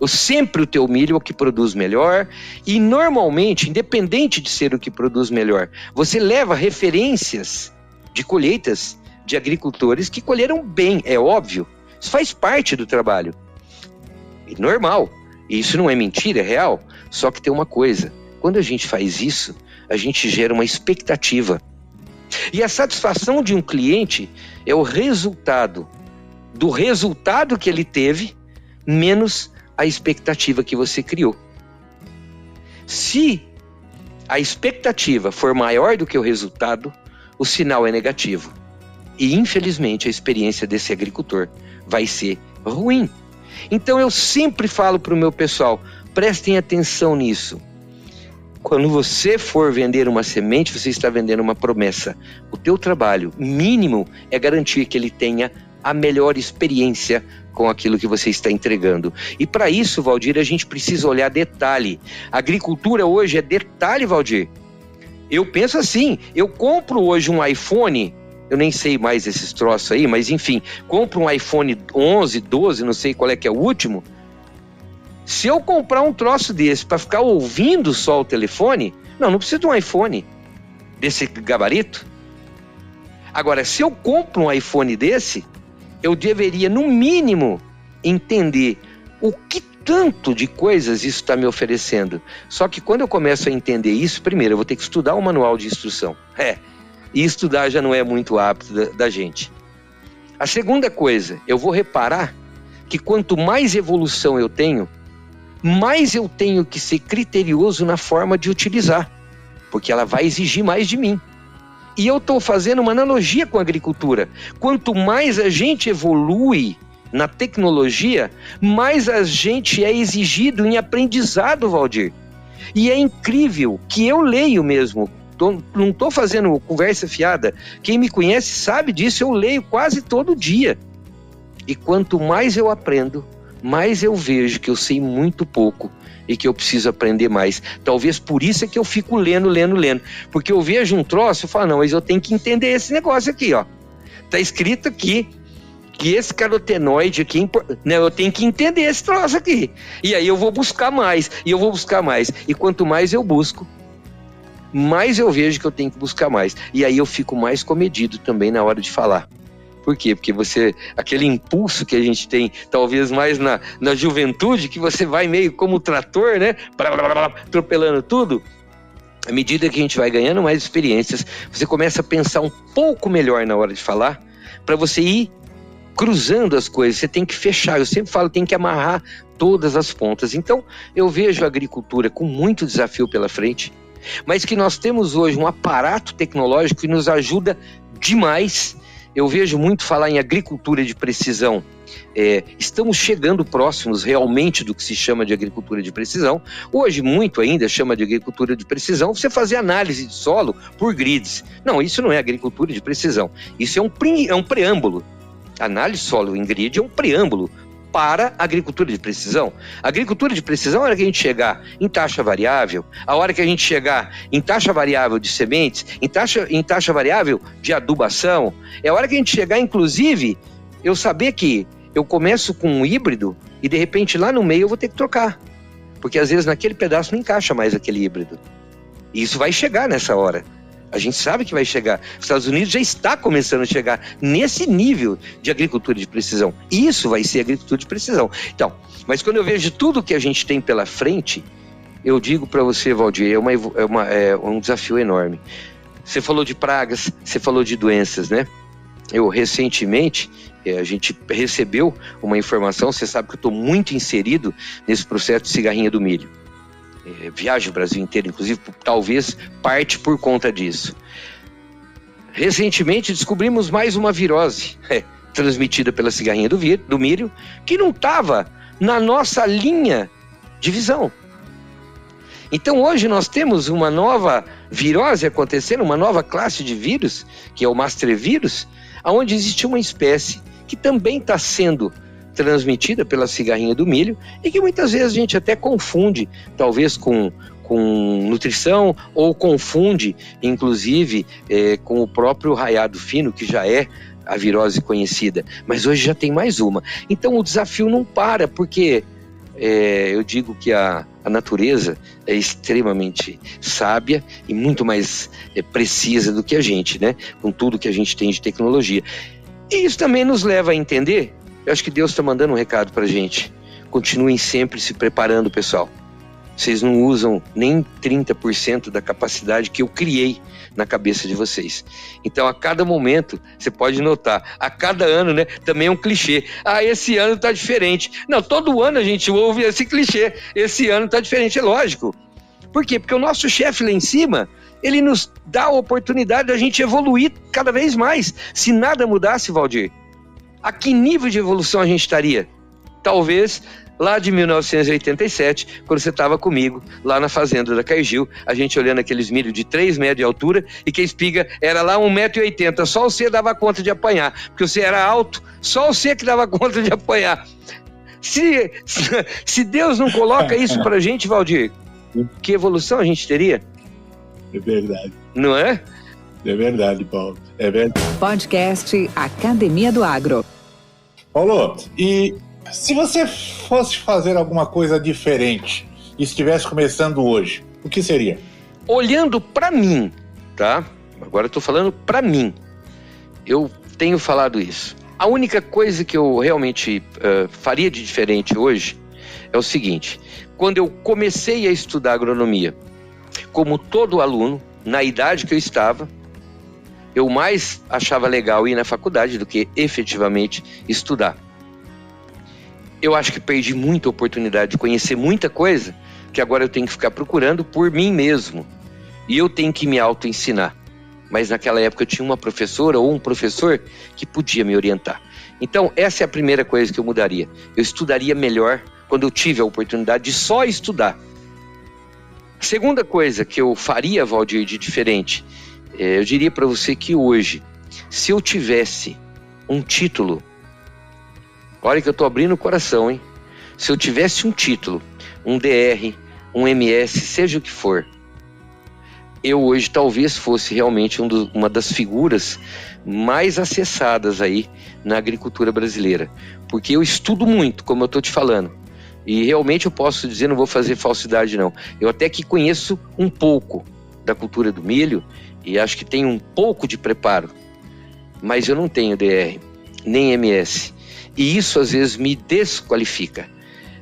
Sempre o teu milho é o que produz melhor, e normalmente, independente de ser o que produz melhor, você leva referências de colheitas de agricultores que colheram bem, é óbvio. Isso faz parte do trabalho. É normal. E isso não é mentira, é real. Só que tem uma coisa, quando a gente faz isso, a gente gera uma expectativa. E a satisfação de um cliente é o resultado do resultado que ele teve, menos a expectativa que você criou. Se a expectativa for maior do que o resultado, o sinal é negativo. E infelizmente a experiência desse agricultor vai ser ruim. Então eu sempre falo para o meu pessoal, prestem atenção nisso. Quando você for vender uma semente, você está vendendo uma promessa. O teu trabalho mínimo é garantir que ele tenha a melhor experiência com aquilo que você está entregando. E para isso, Valdir, a gente precisa olhar detalhe. A agricultura hoje é detalhe, Valdir. Eu penso assim, eu compro hoje um iPhone, eu nem sei mais esses troços aí, mas enfim, compro um iPhone 11, 12, não sei qual é que é o último. Se eu comprar um troço desse para ficar ouvindo só o telefone, não preciso de um iPhone desse gabarito. Agora, se eu compro um iPhone desse, eu deveria, no mínimo, entender o que tanto de coisas isso está me oferecendo. Só que quando eu começo a entender isso, primeiro, eu vou ter que estudar o manual de instrução. E estudar já não é muito hábito da gente. A segunda coisa, eu vou reparar que quanto mais evolução eu tenho, mais eu tenho que ser criterioso na forma de utilizar, porque ela vai exigir mais de mim. E eu estou fazendo uma analogia com a agricultura. Quanto mais a gente evolui na tecnologia, mais a gente é exigido em aprendizado, Valdir. E é incrível que eu leio mesmo. Não estou fazendo conversa fiada. Quem me conhece sabe disso, eu leio quase todo dia. E quanto mais eu aprendo, mais eu vejo que eu sei muito pouco e que eu preciso aprender mais. Talvez por isso é que eu fico lendo. Porque eu vejo um troço e falo, não, mas eu tenho que entender esse negócio aqui, ó. Tá escrito aqui que esse carotenoide aqui, né, eu tenho que entender esse troço aqui. E aí eu vou buscar mais, E quanto mais eu busco, mais eu vejo que eu tenho que buscar mais. E aí eu fico mais comedido também na hora de falar. Por quê? Porque aquele impulso que a gente tem, talvez mais na juventude, que você vai meio como trator, né? Atropelando tudo. À medida que a gente vai ganhando mais experiências, você começa a pensar um pouco melhor na hora de falar, para você ir cruzando as coisas. Você tem que fechar, eu sempre falo, tem que amarrar todas as pontas. Então, eu vejo a agricultura com muito desafio pela frente, mas que nós temos hoje um aparato tecnológico que nos ajuda demais. Eu vejo muito falar em agricultura de precisão. Estamos chegando próximos realmente do que se chama de agricultura de precisão. Hoje, muito ainda chama de agricultura de precisão você fazer análise de solo por grids. Não, isso não é agricultura de precisão. Isso é um preâmbulo. Análise de solo em grid é um preâmbulo para a agricultura de precisão. A agricultura de precisão é a hora que a gente chegar em taxa variável, a hora que a gente chegar em taxa variável de sementes, em taxa variável de adubação, é a hora que a gente chegar, inclusive, eu saber que eu começo com um híbrido e de repente lá no meio eu vou ter que trocar, porque às vezes naquele pedaço não encaixa mais aquele híbrido. E isso vai chegar nessa hora. A gente sabe que vai chegar. Os Estados Unidos já está começando a chegar nesse nível de agricultura de precisão. Isso vai ser agricultura de precisão. Então, mas quando eu vejo tudo que a gente tem pela frente, eu digo para você, Valdir, é um desafio enorme. Você falou de pragas, você falou de doenças, né? Eu recentemente, a gente recebeu uma informação, você sabe que eu estou muito inserido nesse processo de cigarrinha do milho. Viajo o Brasil inteiro, inclusive, talvez parte por conta disso. Recentemente descobrimos mais uma virose transmitida pela cigarrinha do milho, que não estava na nossa linha de visão. Então hoje nós temos uma nova virose acontecendo, uma nova classe de vírus, que é o mastrevírus, onde existe uma espécie que também está sendo transmitida pela cigarrinha do milho e que muitas vezes a gente até confunde, talvez com nutrição, ou confunde, inclusive, com o próprio raiado fino, que já é a virose conhecida. Mas hoje já tem mais uma. Então o desafio não para, porque eu digo que a natureza é extremamente sábia e muito mais precisa do que a gente, né? Com tudo que a gente tem de tecnologia. E isso também nos leva a entender. Eu acho que Deus está mandando um recado para a gente. Continuem sempre se preparando, pessoal. Vocês não usam nem 30% da capacidade que eu criei na cabeça de vocês. Então, a cada momento, você pode notar, a cada ano, né, também é um clichê. Esse ano está diferente. Não, todo ano a gente ouve esse clichê. Esse ano está diferente, é lógico. Por quê? Porque o nosso chefe lá em cima, ele nos dá a oportunidade da gente evoluir cada vez mais. Se nada mudasse, Valdir, a que nível de evolução a gente estaria? Talvez lá de 1987, quando você estava comigo, lá na fazenda da Cairgil, a gente olhando aqueles milho de 3 metros de altura e que a espiga era lá 1,80 m, só você dava conta de apanhar, porque você era alto, só você que dava conta de apanhar. Se Deus não coloca isso pra gente, Valdir, que evolução a gente teria? É verdade. Não é? É verdade, Paulo. É verdade. Podcast Academia do Agro. Paulo, e se você fosse fazer alguma coisa diferente e estivesse começando hoje, o que seria? Olhando para mim, tá? Agora eu tô falando para mim. Eu tenho falado isso. A única coisa que eu realmente faria de diferente hoje é o seguinte: quando eu comecei a estudar agronomia, como todo aluno, na idade que eu estava, eu mais achava legal ir na faculdade do que efetivamente estudar. Eu acho que perdi muita oportunidade de conhecer muita coisa que agora eu tenho que ficar procurando por mim mesmo. E eu tenho que me auto-ensinar. Mas naquela época eu tinha uma professora ou um professor que podia me orientar. Então essa é a primeira coisa que eu mudaria. Eu estudaria melhor quando eu tive a oportunidade de só estudar. Segunda coisa que eu faria, Valdir, de diferente, eu diria para você que hoje, se eu tivesse um título, olha que eu estou abrindo o coração, hein? Se eu tivesse um título, um DR, um MS, seja o que for, eu hoje talvez fosse realmente uma das figuras mais acessadas aí na agricultura brasileira. Porque eu estudo muito, como eu estou te falando. E realmente eu posso dizer, não vou fazer falsidade não. Eu até que conheço um pouco da cultura do milho e acho que tenho um pouco de preparo. Mas eu não tenho DR, nem MS. E isso às vezes me desqualifica.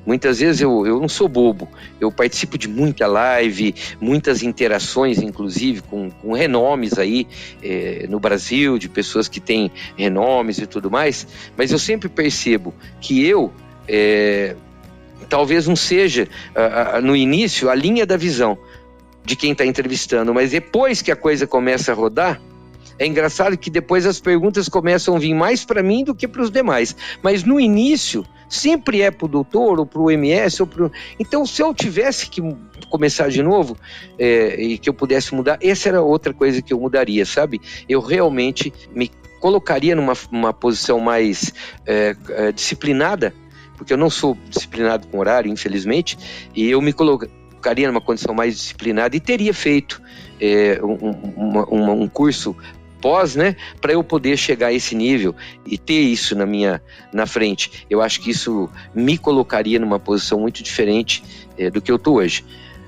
Muitas vezes eu não sou bobo, eu participo de muita live, muitas interações, inclusive, com renomes aí no Brasil, de pessoas que têm renomes e tudo mais, mas eu sempre percebo que eu talvez não seja, no início, a linha da visão de quem está entrevistando, mas depois que a coisa começa a rodar, é engraçado que depois as perguntas começam a vir mais para mim do que para os demais, mas no início sempre é para o doutor ou para o MS. Então, se eu tivesse que começar de novo e que eu pudesse mudar, essa era outra coisa que eu mudaria, sabe? Eu realmente me colocaria numa posição mais disciplinada, porque eu não sou disciplinado com horário, infelizmente, e eu me colocaria numa condição mais disciplinada e teria feito um curso pós, né, para eu poder chegar a esse nível e ter isso na frente. Eu acho que isso me colocaria numa posição muito diferente do que eu estou hoje.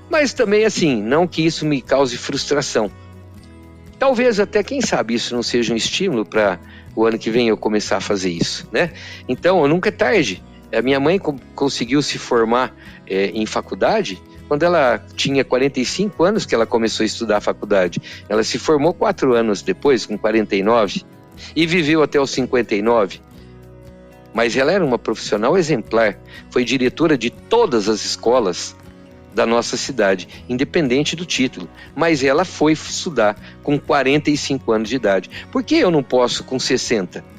Mas também, assim, não que isso me cause frustração. Talvez até, quem sabe, isso não seja um estímulo para o ano que vem eu começar a fazer isso, né? Então, nunca é tarde. A minha mãe conseguiu se formar em faculdade quando ela tinha 45 anos que ela começou a estudar a faculdade. Ela se formou 4 anos depois, com 49, e viveu até os 59. Mas ela era uma profissional exemplar, foi diretora de todas as escolas da nossa cidade, independente do título. Mas ela foi estudar com 45 anos de idade. Por que eu não posso com 60?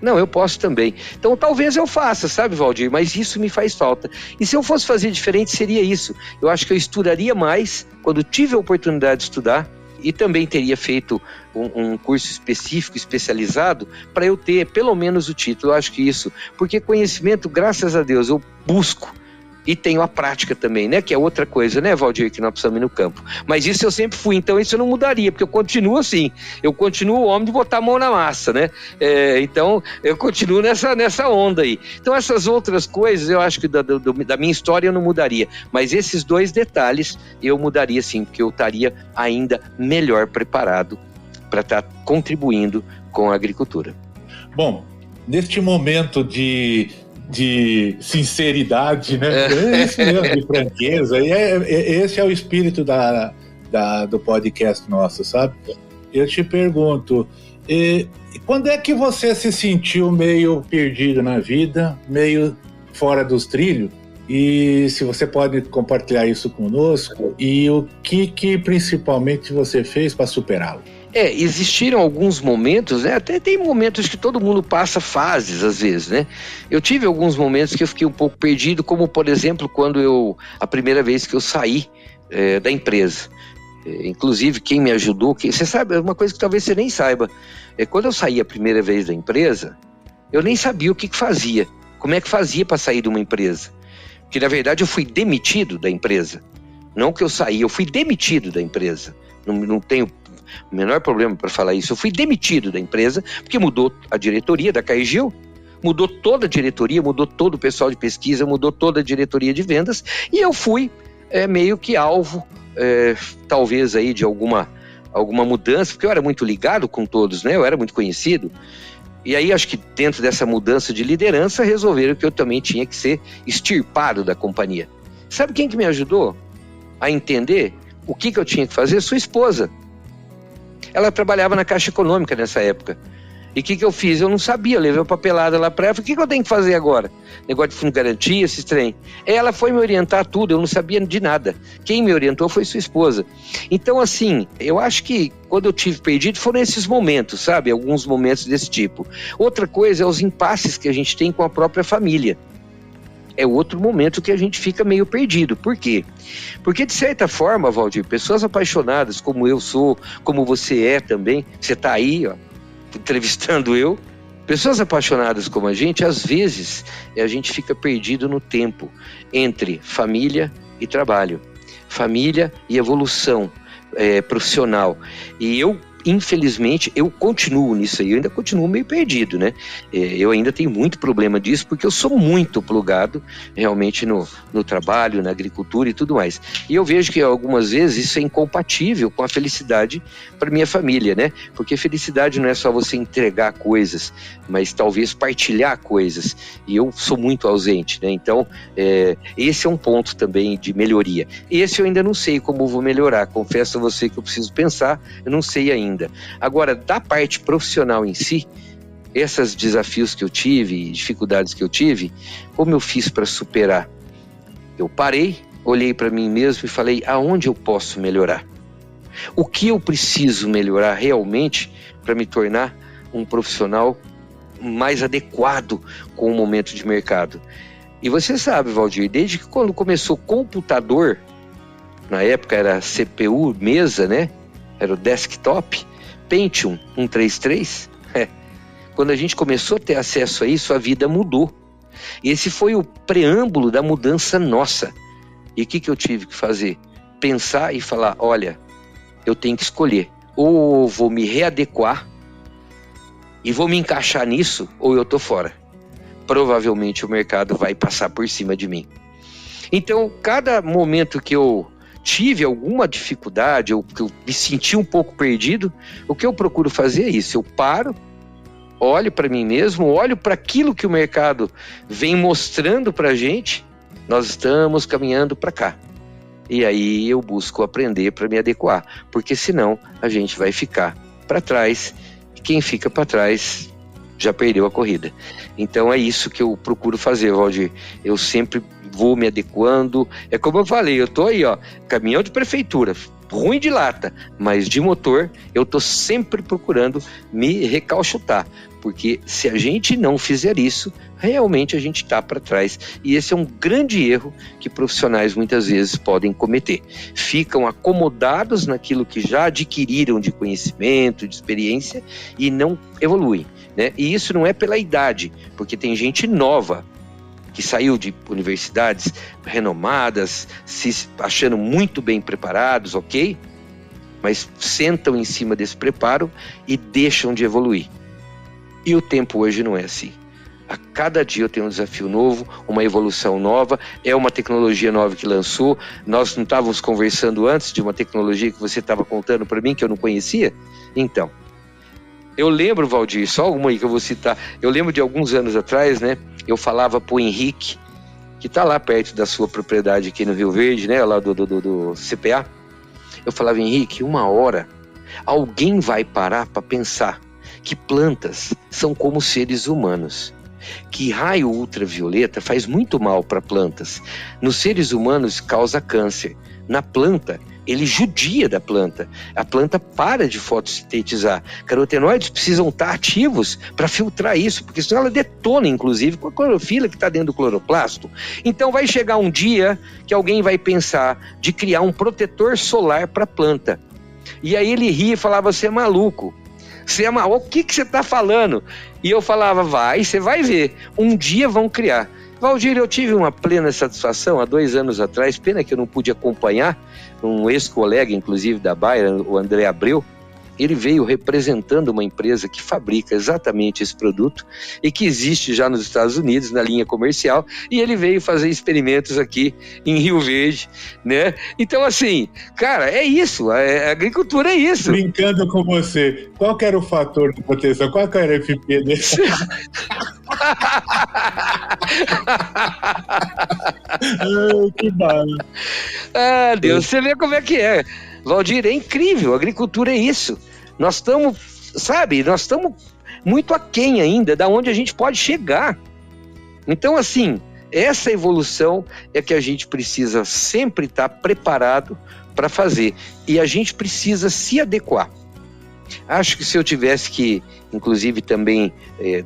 Não, eu posso também. Então talvez eu faça, sabe, Valdir? Mas isso me faz falta. E se eu fosse fazer diferente, seria isso. Eu acho que eu estudaria mais quando tive a oportunidade de estudar e também teria feito um curso específico, especializado, para eu ter pelo menos o título. Eu acho que isso, porque conhecimento, graças a Deus, eu busco. E tenho a prática também, né? Que é outra coisa, né, Valdir? Que nós precisamos ir no campo. Mas isso eu sempre fui, então isso eu não mudaria, porque eu continuo assim. Eu continuo o homem de botar a mão na massa, né? Então, eu continuo nessa onda aí. Então, essas outras coisas, eu acho que da minha história eu não mudaria. Mas esses 2 detalhes eu mudaria sim, porque eu estaria ainda melhor preparado para estar contribuindo com a agricultura. Bom, neste momento de sinceridade, né? Esse mesmo, de franqueza. E esse é o espírito do podcast nosso, sabe? Eu te pergunto, quando é que você se sentiu meio perdido na vida, meio fora dos trilhos? E se você pode compartilhar isso conosco, e o que principalmente você fez para superá-lo? Existiram alguns momentos, né? Até tem momentos que todo mundo passa fases, às vezes, né? Eu tive alguns momentos que eu fiquei um pouco perdido, como, por exemplo, a primeira vez que eu saí da empresa. Inclusive, quem me ajudou, você sabe, uma coisa que talvez você nem saiba, quando eu saí a primeira vez da empresa, eu nem sabia o que fazia, como é que fazia para sair de uma empresa. Porque, na verdade, eu fui demitido da empresa. Não que eu saí, eu fui demitido da empresa. Não tenho o menor problema para falar isso. Eu fui demitido da empresa porque mudou a diretoria da Caegil, mudou toda a diretoria, mudou todo o pessoal de pesquisa, mudou toda a diretoria de vendas, e eu fui meio que alvo, talvez aí de alguma mudança, porque eu era muito ligado com todos, né? Eu era muito conhecido. E aí acho que dentro dessa mudança de liderança resolveram que eu também tinha que ser extirpado da companhia. Sabe quem que me ajudou a entender o que eu tinha que fazer? Sua esposa. Ela trabalhava na Caixa Econômica nessa época. E o que eu fiz? Eu não sabia, eu levei uma papelada lá para ela, falei, o que eu tenho que fazer agora? Negócio de fundo de garantia, esses trem. Ela foi me orientar tudo, eu não sabia de nada. Quem me orientou foi sua esposa. Então, assim, eu acho que quando eu tive perdido foram esses momentos, sabe? Alguns momentos desse tipo. Outra coisa é os impasses que a gente tem com a própria família. é outro momento que a gente fica meio perdido. Por quê? Porque, de certa forma, Valdir, pessoas apaixonadas como eu sou, como você é também, você está aí, ó, entrevistando eu, pessoas apaixonadas como a gente, às vezes a gente fica perdido no tempo entre família e trabalho, família e evolução profissional. E eu, infelizmente, eu continuo nisso aí, eu ainda continuo meio perdido, né? Eu ainda tenho muito problema disso, porque eu sou muito plugado realmente no trabalho, na agricultura e tudo mais. E eu vejo que algumas vezes isso é incompatível com a felicidade para minha família, né? Porque felicidade não é só você entregar coisas, mas talvez partilhar coisas. E eu sou muito ausente, né? Então, esse é um ponto também de melhoria. Esse eu ainda não sei como vou melhorar. Confesso a você que eu preciso pensar, eu não sei ainda. Agora, da parte profissional em si, esses desafios que eu tive, dificuldades que eu tive, como eu fiz para superar? Eu parei, olhei para mim mesmo e falei, aonde eu posso melhorar? O que eu preciso melhorar realmente para me tornar um profissional mais adequado com o momento de mercado? E você sabe, Valdir, desde que quando começou o computador, na época era CPU, mesa, né? Era o desktop, Pentium 133. Quando a gente começou a ter acesso a isso, a vida mudou. Esse foi o preâmbulo da mudança nossa. E o que eu tive que fazer? Pensar e falar, olha, eu tenho que escolher. Ou vou me readequar e vou me encaixar nisso, ou eu tô fora. Provavelmente o mercado vai passar por cima de mim. Então, cada momento que eu tive alguma dificuldade, ou que eu me senti um pouco perdido, o que eu procuro fazer é isso, eu paro, olho para mim mesmo, olho para aquilo que o mercado vem mostrando para a gente, nós estamos caminhando para cá. E aí eu busco aprender para me adequar, porque senão a gente vai ficar para trás, e quem fica para trás já perdeu a corrida. Então é isso que eu procuro fazer, Valdir. Eu sempre vou me adequando. É como eu falei, eu tô aí, ó, caminhão de prefeitura, ruim de lata, mas de motor, eu tô sempre procurando me recauchutar, porque se a gente não fizer isso, realmente a gente tá para trás. E esse é um grande erro que profissionais muitas vezes podem cometer. Ficam acomodados naquilo que já adquiriram de conhecimento, de experiência, e não evoluem, né? E isso não é pela idade, porque tem gente nova que saiu de universidades renomadas, se achando muito bem preparados, ok? Mas sentam em cima desse preparo e deixam de evoluir. E o tempo hoje não é assim. A cada dia eu tenho um desafio novo, uma evolução nova, é uma tecnologia nova que lançou. Nós não estávamos conversando antes de uma tecnologia que você estava contando para mim, que eu não conhecia? Então, eu lembro, Valdir, só uma aí que eu vou citar, eu lembro de alguns anos atrás, né? Eu falava pro Henrique, que tá lá perto da sua propriedade aqui no Rio Verde, né? Lá do CPA. Eu falava, Henrique, uma hora alguém vai parar para pensar que plantas são como seres humanos, que raio ultravioleta faz muito mal para plantas. Nos seres humanos causa câncer. Na planta, ele judia da planta. A planta para de fotossintetizar. Carotenoides precisam estar ativos para filtrar isso, porque senão ela detona, inclusive, com a clorofila que está dentro do cloroplasto. Então vai chegar um dia que alguém vai pensar de criar um protetor solar para a planta. E aí ele ria e falava, você é maluco. Você é maluco, o que você está falando? E eu falava, você vai ver, um dia vão criar. Valdir, eu tive uma plena satisfação há 2 anos atrás, pena que eu não pude acompanhar, um ex-colega, inclusive, da Bayer, o André Abreu, ele veio representando uma empresa que fabrica exatamente esse produto e que existe já nos Estados Unidos, na linha comercial, e ele veio fazer experimentos aqui em Rio Verde, né? Então, assim, cara, é isso, a agricultura é isso. Brincando com você, qual que era o fator de proteção? Qual que era o FP desse? Que bala. Ah, Deus, você vê como é que é. Valdir, é incrível, a agricultura é isso. Nós estamos, muito aquém ainda da onde a gente pode chegar. Então, assim, essa evolução é que a gente precisa sempre estar preparado para fazer. E a gente precisa se adequar. Acho que se eu tivesse que, inclusive, também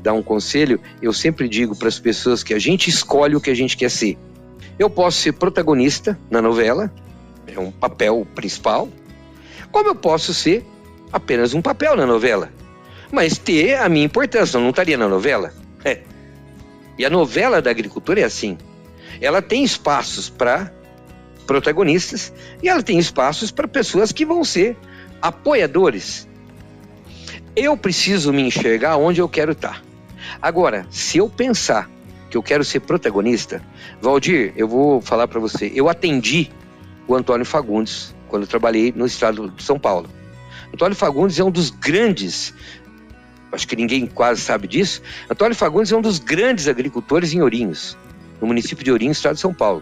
dar um conselho, eu sempre digo para as pessoas que a gente escolhe o que a gente quer ser. Eu posso ser protagonista na novela, é um papel principal, como eu posso ser apenas um papel na novela, mas ter a minha importância, eu não estaria na novela. E a novela da agricultura é assim, ela tem espaços para protagonistas e ela tem espaços para pessoas que vão ser apoiadores. Eu preciso me enxergar onde eu quero estar. Agora, se eu pensar que eu quero ser protagonista, Valdir, eu vou falar para você, eu atendi o Antônio Fagundes quando eu trabalhei no estado de São Paulo. Antônio Fagundes é um dos grandes, acho que ninguém quase sabe disso, Antônio Fagundes é um dos grandes agricultores em Ourinhos, no município de Ourinhos, estado de São Paulo,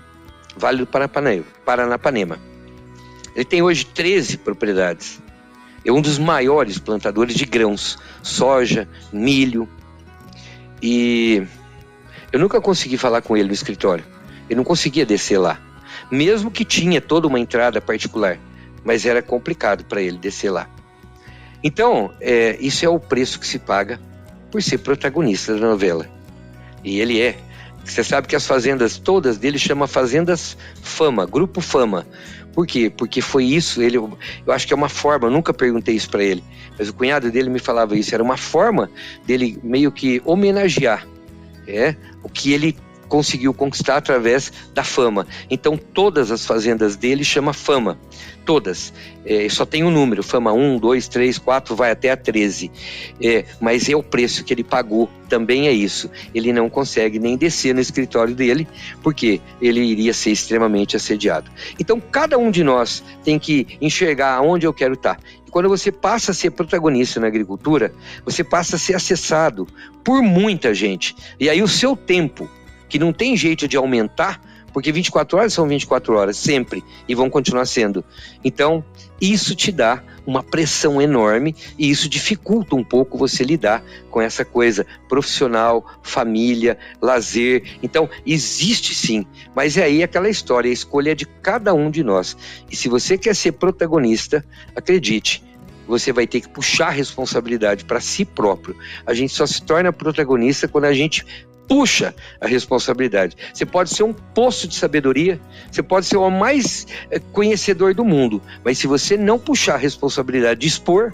Vale do Paranapanema. Ele tem hoje 13 propriedades. É um dos maiores plantadores de grãos, soja, milho. E eu nunca consegui falar com ele no escritório. Eu não conseguia descer lá, mesmo que tinha toda uma entrada particular, mas era complicado para ele descer lá. Então, isso é o preço que se paga por ser protagonista da novela. E ele é. Você sabe que as fazendas todas dele chama Fazendas Fama, Grupo Fama. Por quê? Porque foi isso, eu acho que é uma forma, eu nunca perguntei isso para ele, mas o cunhado dele me falava isso, era uma forma dele meio que homenagear o que ele conseguiu conquistar através da fama. Então todas as fazendas dele chama Fama, todas, só tem um número, Fama 1, 2, 3, 4, vai até a 13, mas é o preço que ele pagou, também é isso, ele não consegue nem descer no escritório dele, porque ele iria ser extremamente assediado. Então cada um de nós tem que enxergar onde eu quero estar. E quando você passa a ser protagonista na agricultura, você passa a ser acessado por muita gente, e aí o seu tempo, que não tem jeito de aumentar, porque 24 horas são 24 horas, sempre, e vão continuar sendo. Então, isso te dá uma pressão enorme e isso dificulta um pouco você lidar com essa coisa profissional, família, lazer. Então, existe sim, mas é aí aquela história, a escolha é de cada um de nós. E se você quer ser protagonista, acredite, você vai ter que puxar a responsabilidade para si próprio. A gente só se torna protagonista quando a gente puxa a responsabilidade. Você pode ser um poço de sabedoria, você pode ser o mais conhecedor do mundo, mas se você não puxar a responsabilidade de expor,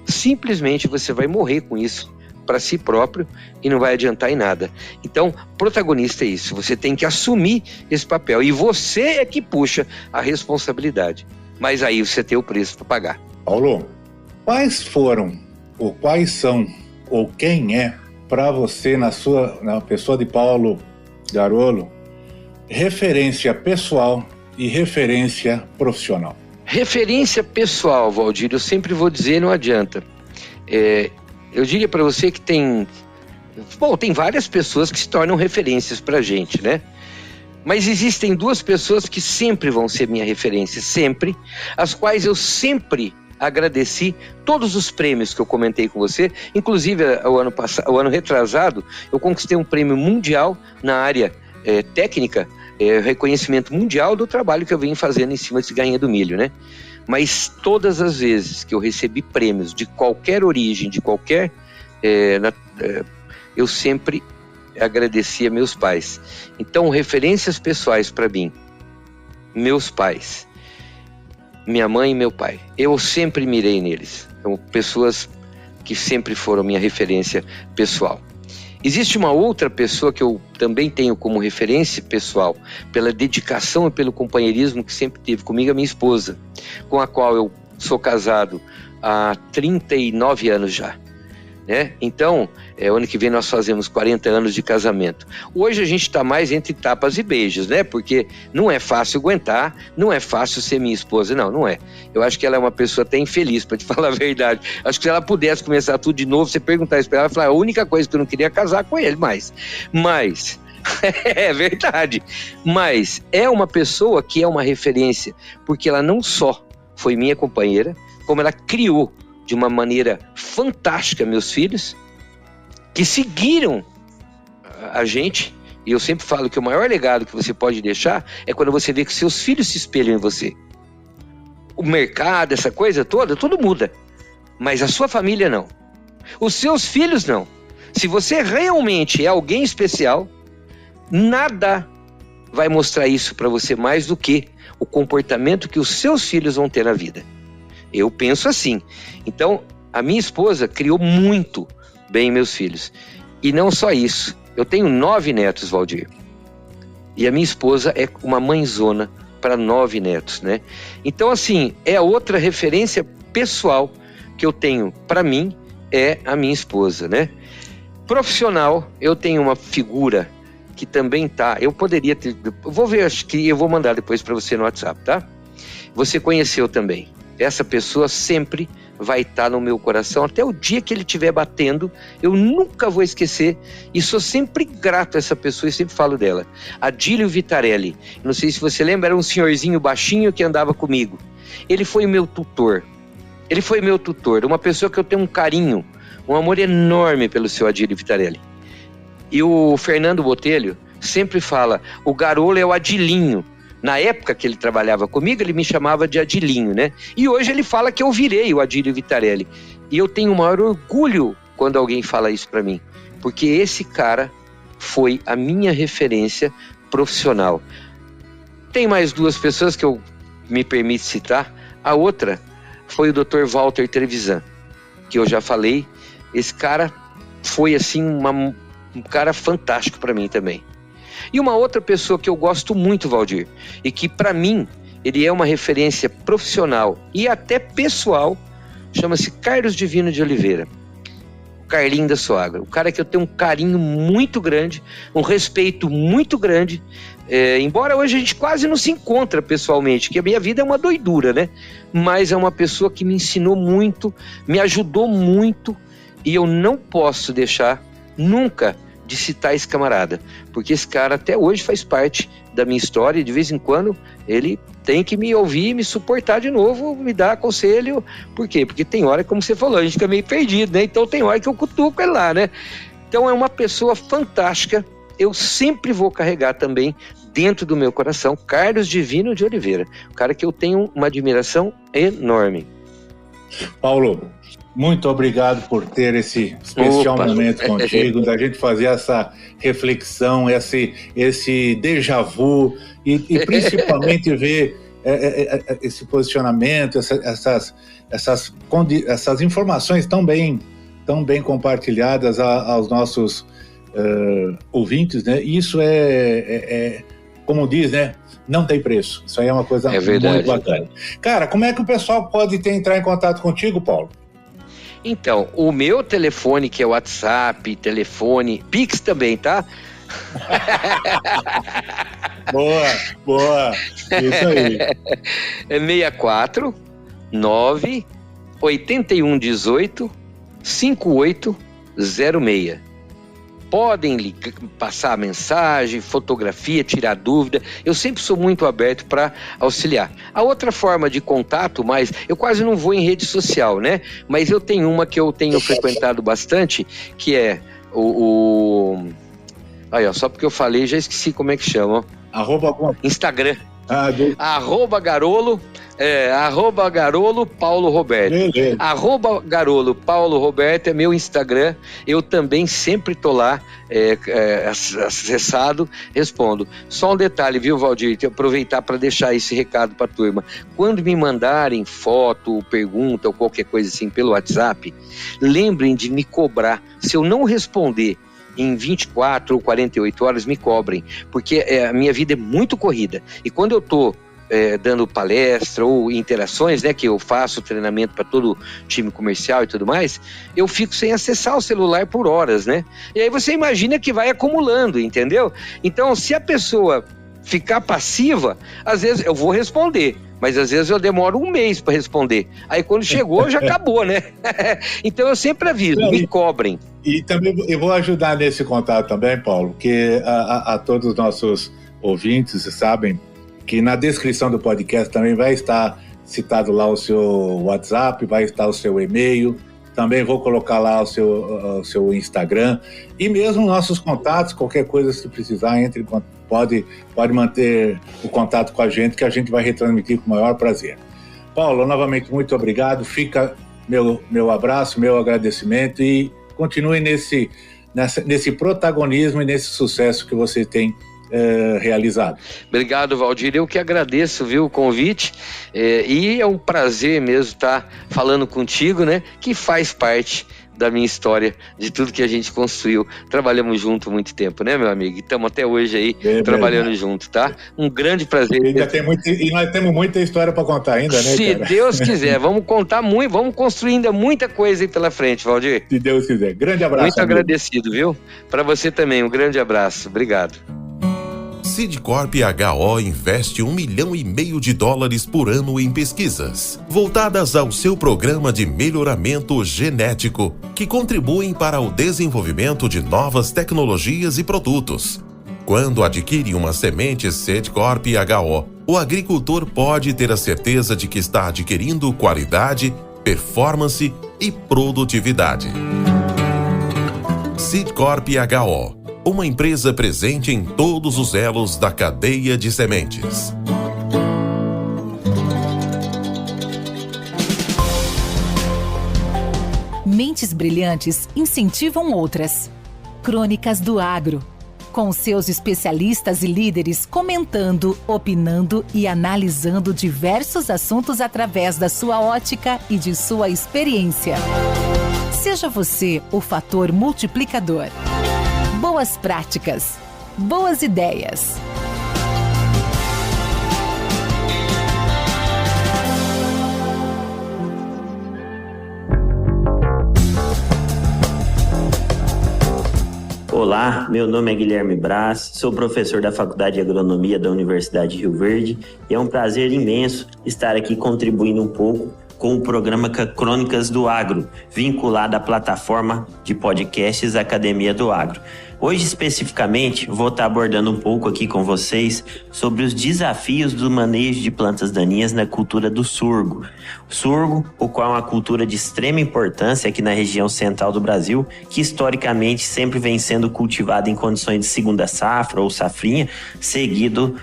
simplesmente você vai morrer com isso para si próprio e não vai adiantar em nada. Então, protagonista é isso, você tem que assumir esse papel e você é que puxa a responsabilidade, mas aí você tem o preço para pagar. Paulo, quais foram, ou quais são, ou quem é para você, na pessoa de Paulo Garolo, referência pessoal e referência profissional? Referência pessoal, Valdir, eu sempre vou dizer, não adianta. Eu diria para você que tem várias pessoas que se tornam referências para a gente, né? Mas existem duas pessoas que sempre vão ser minha referência, sempre, as quais eu sempre agradeci todos os prêmios que eu comentei com você, inclusive o ano retrasado, eu conquistei um prêmio mundial na área técnica, reconhecimento mundial do trabalho que eu venho fazendo em cima de cigarrinha do milho, né? Mas todas as vezes que eu recebi prêmios de qualquer origem, de qualquer... eu sempre agradeci a meus pais. Então, referências pessoais para mim, meus pais, minha mãe e meu pai, eu sempre mirei neles. São pessoas que sempre foram minha referência pessoal. Existe uma outra pessoa que eu também tenho como referência pessoal, pela dedicação e pelo companheirismo que sempre teve comigo, a minha esposa, com a qual eu sou casado há 39 anos já. Né? Então, ano que vem nós fazemos 40 anos de casamento. Hoje a gente está mais entre tapas e beijos, né? Porque não é fácil aguentar, não é fácil ser minha esposa, não é. Eu acho que ela é uma pessoa até infeliz, para te falar a verdade. Acho que se ela pudesse começar tudo de novo, você perguntar isso para ela, ela falar, a única coisa que eu não queria é casar com ele mais. Mas, é verdade, mas é uma pessoa que é uma referência, porque ela não só foi minha companheira, como ela criou de uma maneira fantástica meus filhos, que seguiram a gente, e eu sempre falo que o maior legado que você pode deixar é quando você vê que seus filhos se espelham em você. O mercado, essa coisa toda, tudo muda, mas a sua família não. Os seus filhos não. Se você realmente é alguém especial, nada vai mostrar isso para você mais do que o comportamento que os seus filhos vão ter na vida. Eu penso assim. Então, a minha esposa criou muito bem meus filhos. E não só isso. Eu tenho 9 netos, Valdir. E a minha esposa é uma mãezona para 9 netos, né? Então, assim, é outra referência pessoal que eu tenho para mim, é a minha esposa, né? Profissional, eu tenho uma figura que também tá, eu poderia ter, vou ver, acho que eu vou mandar depois para você no WhatsApp, tá? Você conheceu também. Essa pessoa sempre vai estar no meu coração, até o dia que ele estiver batendo, eu nunca vou esquecer, e sou sempre grato a essa pessoa e sempre falo dela. Adílio Vitarelli, não sei se você lembra, era um senhorzinho baixinho que andava comigo. Ele foi meu tutor, uma pessoa que eu tenho um carinho, um amor enorme pelo seu Adílio Vitarelli. E o Fernando Botelho sempre fala, o Garolo é o Adilinho. Na época que ele trabalhava comigo, ele me chamava de Adilinho, né? E hoje ele fala que eu virei o Adílio Vitarelli. E eu tenho o maior orgulho quando alguém fala isso pra mim. Porque esse cara foi a minha referência profissional. Tem mais 2 pessoas que eu me permito citar. A outra foi o Dr. Walter Trevisan, que eu já falei. Esse cara foi assim um cara fantástico para mim também. E uma outra pessoa que eu gosto muito, Valdir, e que para mim ele é uma referência profissional e até pessoal, chama-se Carlos Divino de Oliveira, o Carlinho da Soagra, o cara que eu tenho um carinho muito grande, um respeito muito grande, embora hoje a gente quase não se encontra pessoalmente, que a minha vida é uma doidura, né? Mas é uma pessoa que me ensinou muito, me ajudou muito, e eu não posso deixar nunca de citar esse camarada, porque esse cara até hoje faz parte da minha história, e de vez em quando ele tem que me ouvir, me suportar de novo, me dar conselho. Por quê? Porque tem hora, como você falou, a gente fica meio perdido, né? Então tem hora que eu cutuco ele lá, né? Então é uma pessoa fantástica, eu sempre vou carregar também dentro do meu coração, Carlos Divino de Oliveira, um cara que eu tenho uma admiração enorme. Paulo, muito obrigado por ter esse especial momento contigo, da gente fazer essa reflexão, esse déjà vu, e principalmente ver esse posicionamento, essas informações tão bem compartilhadas aos nossos ouvintes, né? Isso como diz, né? Não tem preço. Isso aí é uma coisa muito bacana. Cara, como é que o pessoal pode entrar em contato contigo, Paulo? Então, o meu telefone, que é WhatsApp, telefone, Pix também, tá? Boa. Isso aí. É 64 9 81 18 5806. Podem passar a mensagem, fotografia, tirar dúvida. Eu sempre sou muito aberto para auxiliar. A outra forma de contato, mas eu quase não vou em rede social, né? Mas eu tenho uma que eu tenho frequentado bastante, que é aí, ó, só porque eu falei, já esqueci como é que chama. Instagram. @Garolo, @Garolo Paulo Roberto. @Garolo Paulo Roberto é meu Instagram. Eu também sempre tô lá acessado, respondo. Só um detalhe, viu, Valdir? Aproveitar para deixar esse recado para a turma. Quando me mandarem foto, pergunta ou qualquer coisa assim pelo WhatsApp, lembrem de me cobrar. Se eu não responder em 24 ou 48 horas, me cobrem, porque a minha vida é muito corrida, e quando eu tô dando palestra ou interações, né, que eu faço treinamento para todo time comercial e tudo mais, eu fico sem acessar o celular por horas, né, e aí você imagina que vai acumulando, entendeu? Então, se a pessoa ficar passiva, às vezes eu vou responder, mas às vezes eu demoro um mês para responder. Aí quando chegou, já acabou, né? Então eu sempre aviso, me cobrem. E também eu vou ajudar nesse contato também, Paulo, que a todos os nossos ouvintes sabem que na descrição do podcast também vai estar citado lá o seu WhatsApp, vai estar o seu e-mail, também vou colocar lá o seu Instagram, e mesmo nossos contatos, qualquer coisa se precisar, entre em contato. Pode manter o contato com a gente, que a gente vai retransmitir com o maior prazer. Paulo, novamente, muito obrigado. Fica meu abraço, meu agradecimento e continue nesse protagonismo e nesse sucesso que você tem realizado. Obrigado, Valdir. Eu que agradeço, viu, o convite, e é um prazer mesmo estar falando contigo, né, que faz parte da minha história, de tudo que a gente construiu. Trabalhamos junto muito tempo, né, meu amigo? E estamos até hoje aí trabalhando junto, tá? Um grande prazer. E nós temos muita história para contar ainda, né, Se cara? Deus quiser, vamos contar muito, vamos construir ainda muita coisa aí pela frente, Valdir. Se Deus quiser. Grande abraço. Muito amigo. Agradecido, viu? Para você também, um grande abraço. Obrigado. Sidcorp HO investe $1,5 milhão por ano em pesquisas, voltadas ao seu programa de melhoramento genético, que contribuem para o desenvolvimento de novas tecnologias e produtos. Quando adquire uma semente Sidcorp HO, o agricultor pode ter a certeza de que está adquirindo qualidade, performance e produtividade. Sidcorp HO, uma empresa presente em todos os elos da cadeia de sementes. Mentes brilhantes incentivam outras. Crônicas do Agro, com seus especialistas e líderes comentando, opinando e analisando diversos assuntos através da sua ótica e de sua experiência. Seja você o fator multiplicador. Boas práticas, boas ideias. Olá, meu nome é Guilherme Braz, sou professor da Faculdade de Agronomia da Universidade de Rio Verde e é um prazer imenso estar aqui contribuindo um pouco com o programa Crônicas do Agro, vinculado à plataforma de podcasts Academia do Agro. Hoje, especificamente, vou estar abordando um pouco aqui com vocês sobre os desafios do manejo de plantas daninhas na cultura do sorgo. O sorgo, o qual é uma cultura de extrema importância aqui na região central do Brasil, que historicamente sempre vem sendo cultivada em condições de segunda safra ou safrinha, seguido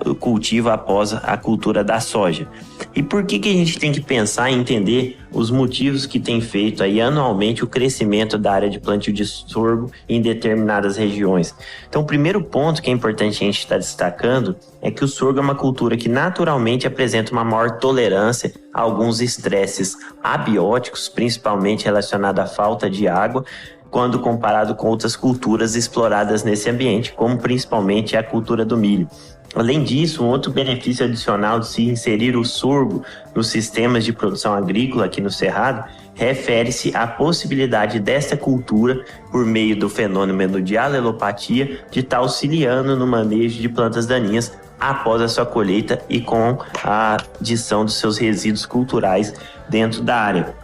do cultivo após a cultura da soja. E por que a gente tem que pensar e entender os motivos que tem feito aí anualmente o crescimento da área de plantio de sorgo em determinadas regiões? Então, o primeiro ponto que é importante a gente estar destacando é que o sorgo é uma cultura que naturalmente apresenta uma maior tolerância a alguns estresses abióticos, principalmente relacionados à falta de água, quando comparado com outras culturas exploradas nesse ambiente, como principalmente a cultura do milho. Além disso, um outro benefício adicional de se inserir o sorgo nos sistemas de produção agrícola aqui no Cerrado refere-se à possibilidade desta cultura, por meio do fenômeno de alelopatia, de estar auxiliando no manejo de plantas daninhas após a sua colheita e com a adição dos seus resíduos culturais dentro da área.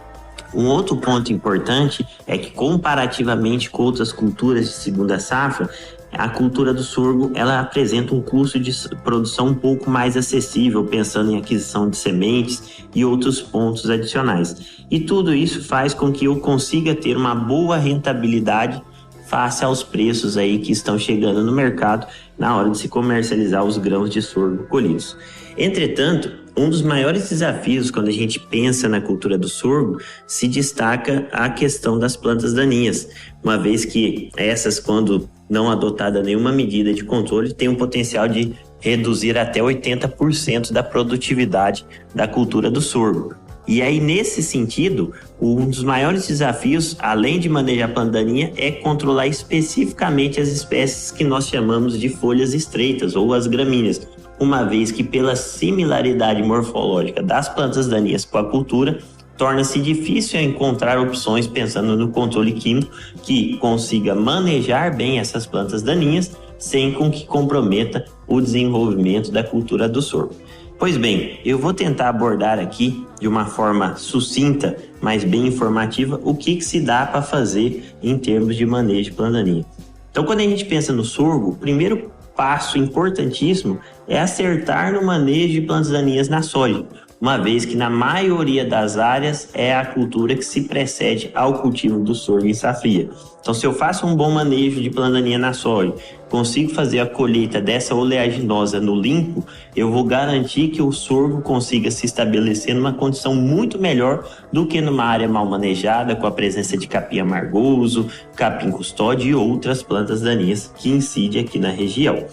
Um outro ponto importante é que, comparativamente com outras culturas de segunda safra, a cultura do sorgo ela apresenta um custo de produção um pouco mais acessível, pensando em aquisição de sementes e outros pontos adicionais. E tudo isso faz com que eu consiga ter uma boa rentabilidade face aos preços aí que estão chegando no mercado na hora de se comercializar os grãos de sorgo colhidos. Entretanto, um dos maiores desafios quando a gente pensa na cultura do sorgo se destaca a questão das plantas daninhas, uma vez que essas, quando não adotada nenhuma medida de controle, têm um potencial de reduzir até 80% da produtividade da cultura do sorgo. E aí, nesse sentido, um dos maiores desafios, além de manejar a planta daninha, é controlar especificamente as espécies que nós chamamos de folhas estreitas ou as gramíneas, uma vez que, pela similaridade morfológica das plantas daninhas com a cultura, torna-se difícil encontrar opções pensando no controle químico que consiga manejar bem essas plantas daninhas sem com que comprometa o desenvolvimento da cultura do sorgo. Pois bem, eu vou tentar abordar aqui de uma forma sucinta, mas bem informativa, o que se dá para fazer em termos de manejo de planta daninha. Então, quando a gente pensa no sorgo, o primeiro passo importantíssimo é acertar no manejo de plantas daninhas na soja, uma vez que na maioria das áreas é a cultura que se precede ao cultivo do sorgo em safria. Então, se eu faço um bom manejo de planta daninha na soja, consigo fazer a colheita dessa oleaginosa no limpo, eu vou garantir que o sorgo consiga se estabelecer numa condição muito melhor do que numa área mal manejada, com a presença de capim amargoso, capim custódio e outras plantas daninhas que incidem aqui na região.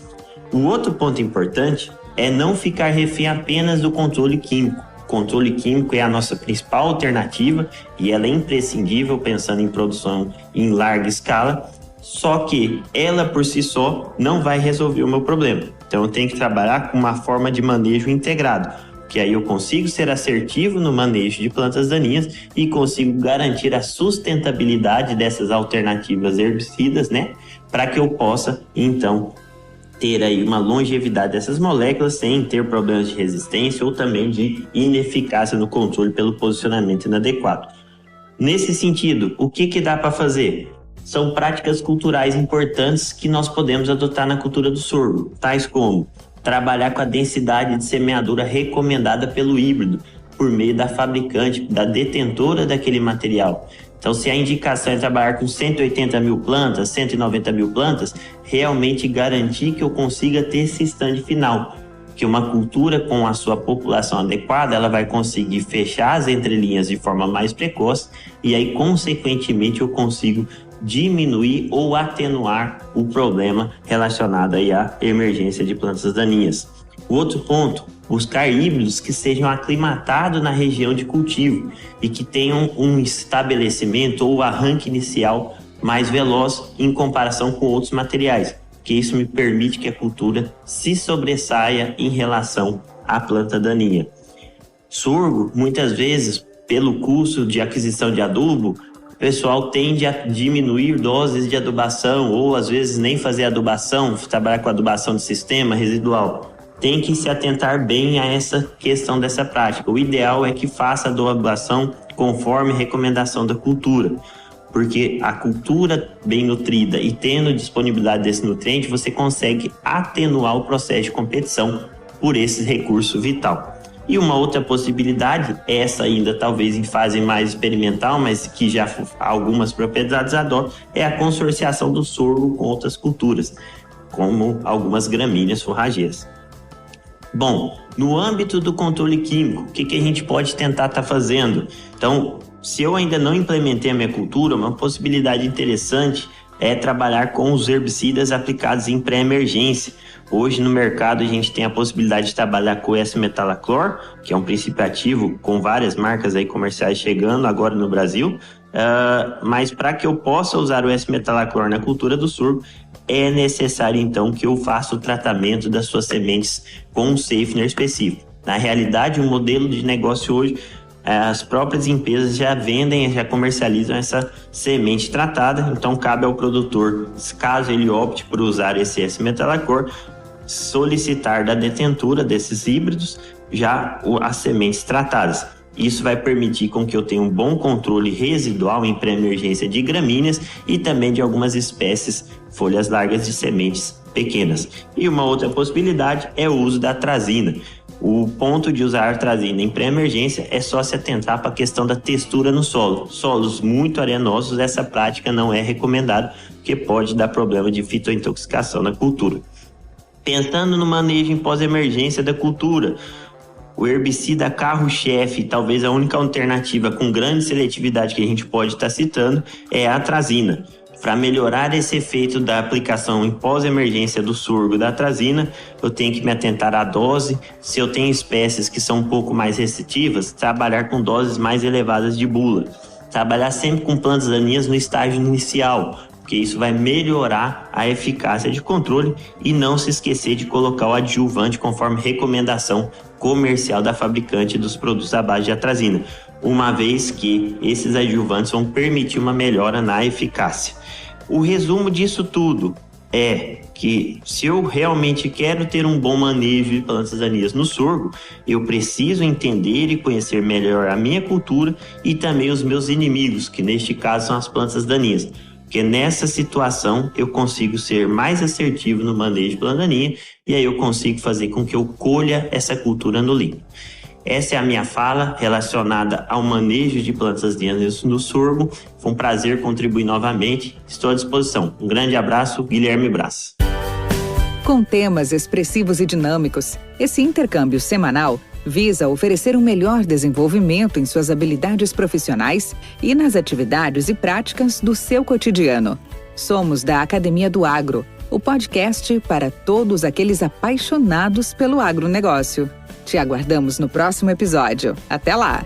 O outro ponto importante é não ficar refém apenas do controle químico. O controle químico é a nossa principal alternativa e ela é imprescindível pensando em produção em larga escala, só que ela por si só não vai resolver o meu problema. Então eu tenho que trabalhar com uma forma de manejo integrado, que aí eu consigo ser assertivo no manejo de plantas daninhas e consigo garantir a sustentabilidade dessas alternativas herbicidas, né? Para que eu possa, então, ter aí uma longevidade dessas moléculas sem ter problemas de resistência ou também de ineficácia no controle pelo posicionamento inadequado. Nesse sentido, o que dá para fazer? São práticas culturais importantes que nós podemos adotar na cultura do sorgo, tais como trabalhar com a densidade de semeadura recomendada pelo híbrido, por meio da fabricante, da detentora daquele material. Então, se a indicação é trabalhar com 180 mil plantas, 190 mil plantas, realmente garantir que eu consiga ter esse stand final. Que uma cultura com a sua população adequada, ela vai conseguir fechar as entrelinhas de forma mais precoce e aí, consequentemente, eu consigo diminuir ou atenuar o problema relacionado aí à emergência de plantas daninhas. O outro ponto, buscar híbridos que sejam aclimatados na região de cultivo e que tenham um estabelecimento ou arranque inicial mais veloz em comparação com outros materiais, que isso me permite que a cultura se sobressaia em relação à planta daninha. Sorgo, muitas vezes, pelo custo de aquisição de adubo, o pessoal tende a diminuir doses de adubação ou às vezes nem fazer adubação, trabalhar com adubação de sistema residual. Tem que se atentar bem a essa questão dessa prática. O ideal é que faça a adubação conforme recomendação da cultura, porque a cultura bem nutrida e tendo disponibilidade desse nutriente, você consegue atenuar o processo de competição por esse recurso vital. E uma outra possibilidade, essa ainda talvez em fase mais experimental, mas que já algumas propriedades adotam, é a consorciação do sorgo com outras culturas, como algumas gramíneas forrageiras. Bom, no âmbito do controle químico, o que a gente pode tentar estar fazendo? Então, se eu ainda não implementei a minha cultura, uma possibilidade interessante é trabalhar com os herbicidas aplicados em pré-emergência. Hoje no mercado a gente tem a possibilidade de trabalhar com o S-metalaclor, que é um princípio ativo com várias marcas aí comerciais chegando agora no Brasil, mas para que eu possa usar o S-metalaclor na cultura do sorgo, é necessário então que eu faça o tratamento das suas sementes com um safener específico. Na realidade, o modelo de negócio hoje, as próprias empresas já vendem, já comercializam essa semente tratada, então cabe ao produtor, caso ele opte por usar esse S-metalaclor, solicitar da detentora desses híbridos já as sementes tratadas. Isso vai permitir com que eu tenha um bom controle residual em pré-emergência de gramíneas e também de algumas espécies folhas largas de sementes pequenas. E uma outra possibilidade é o uso da atrazina. O ponto de usar a atrazina em pré-emergência é só se atentar para a questão da textura no solo. Solos muito arenosos, essa prática não é recomendada, porque pode dar problema de fitointoxicação na cultura. Pensando no manejo em pós-emergência da cultura, o herbicida carro-chefe, talvez a única alternativa com grande seletividade que a gente pode estar citando, é a atrazina. Para melhorar esse efeito da aplicação em pós-emergência do sorgo da atrazina, eu tenho que me atentar à dose. Se eu tenho espécies que são um pouco mais restritivas, trabalhar com doses mais elevadas de bula. Trabalhar sempre com plantas daninhas no estágio inicial, porque isso vai melhorar a eficácia de controle e não se esquecer de colocar o adjuvante conforme recomendação comercial da fabricante dos produtos à base de atrazina, uma vez que esses adjuvantes vão permitir uma melhora na eficácia. O resumo disso tudo é que se eu realmente quero ter um bom manejo de plantas daninhas no sorgo, eu preciso entender e conhecer melhor a minha cultura e também os meus inimigos, que neste caso são as plantas daninhas. Porque nessa situação eu consigo ser mais assertivo no manejo de planta daninha e aí eu consigo fazer com que eu colha essa cultura no limpo. Essa é a minha fala relacionada ao manejo de plantas daninhas no sorgo. Foi um prazer contribuir novamente. Estou à disposição. Um grande abraço, Guilherme Braz. Com temas expressivos e dinâmicos, esse intercâmbio semanal visa oferecer um melhor desenvolvimento em suas habilidades profissionais e nas atividades e práticas do seu cotidiano. Somos da Academia do Agro, o podcast para todos aqueles apaixonados pelo agronegócio. Te aguardamos no próximo episódio. Até lá!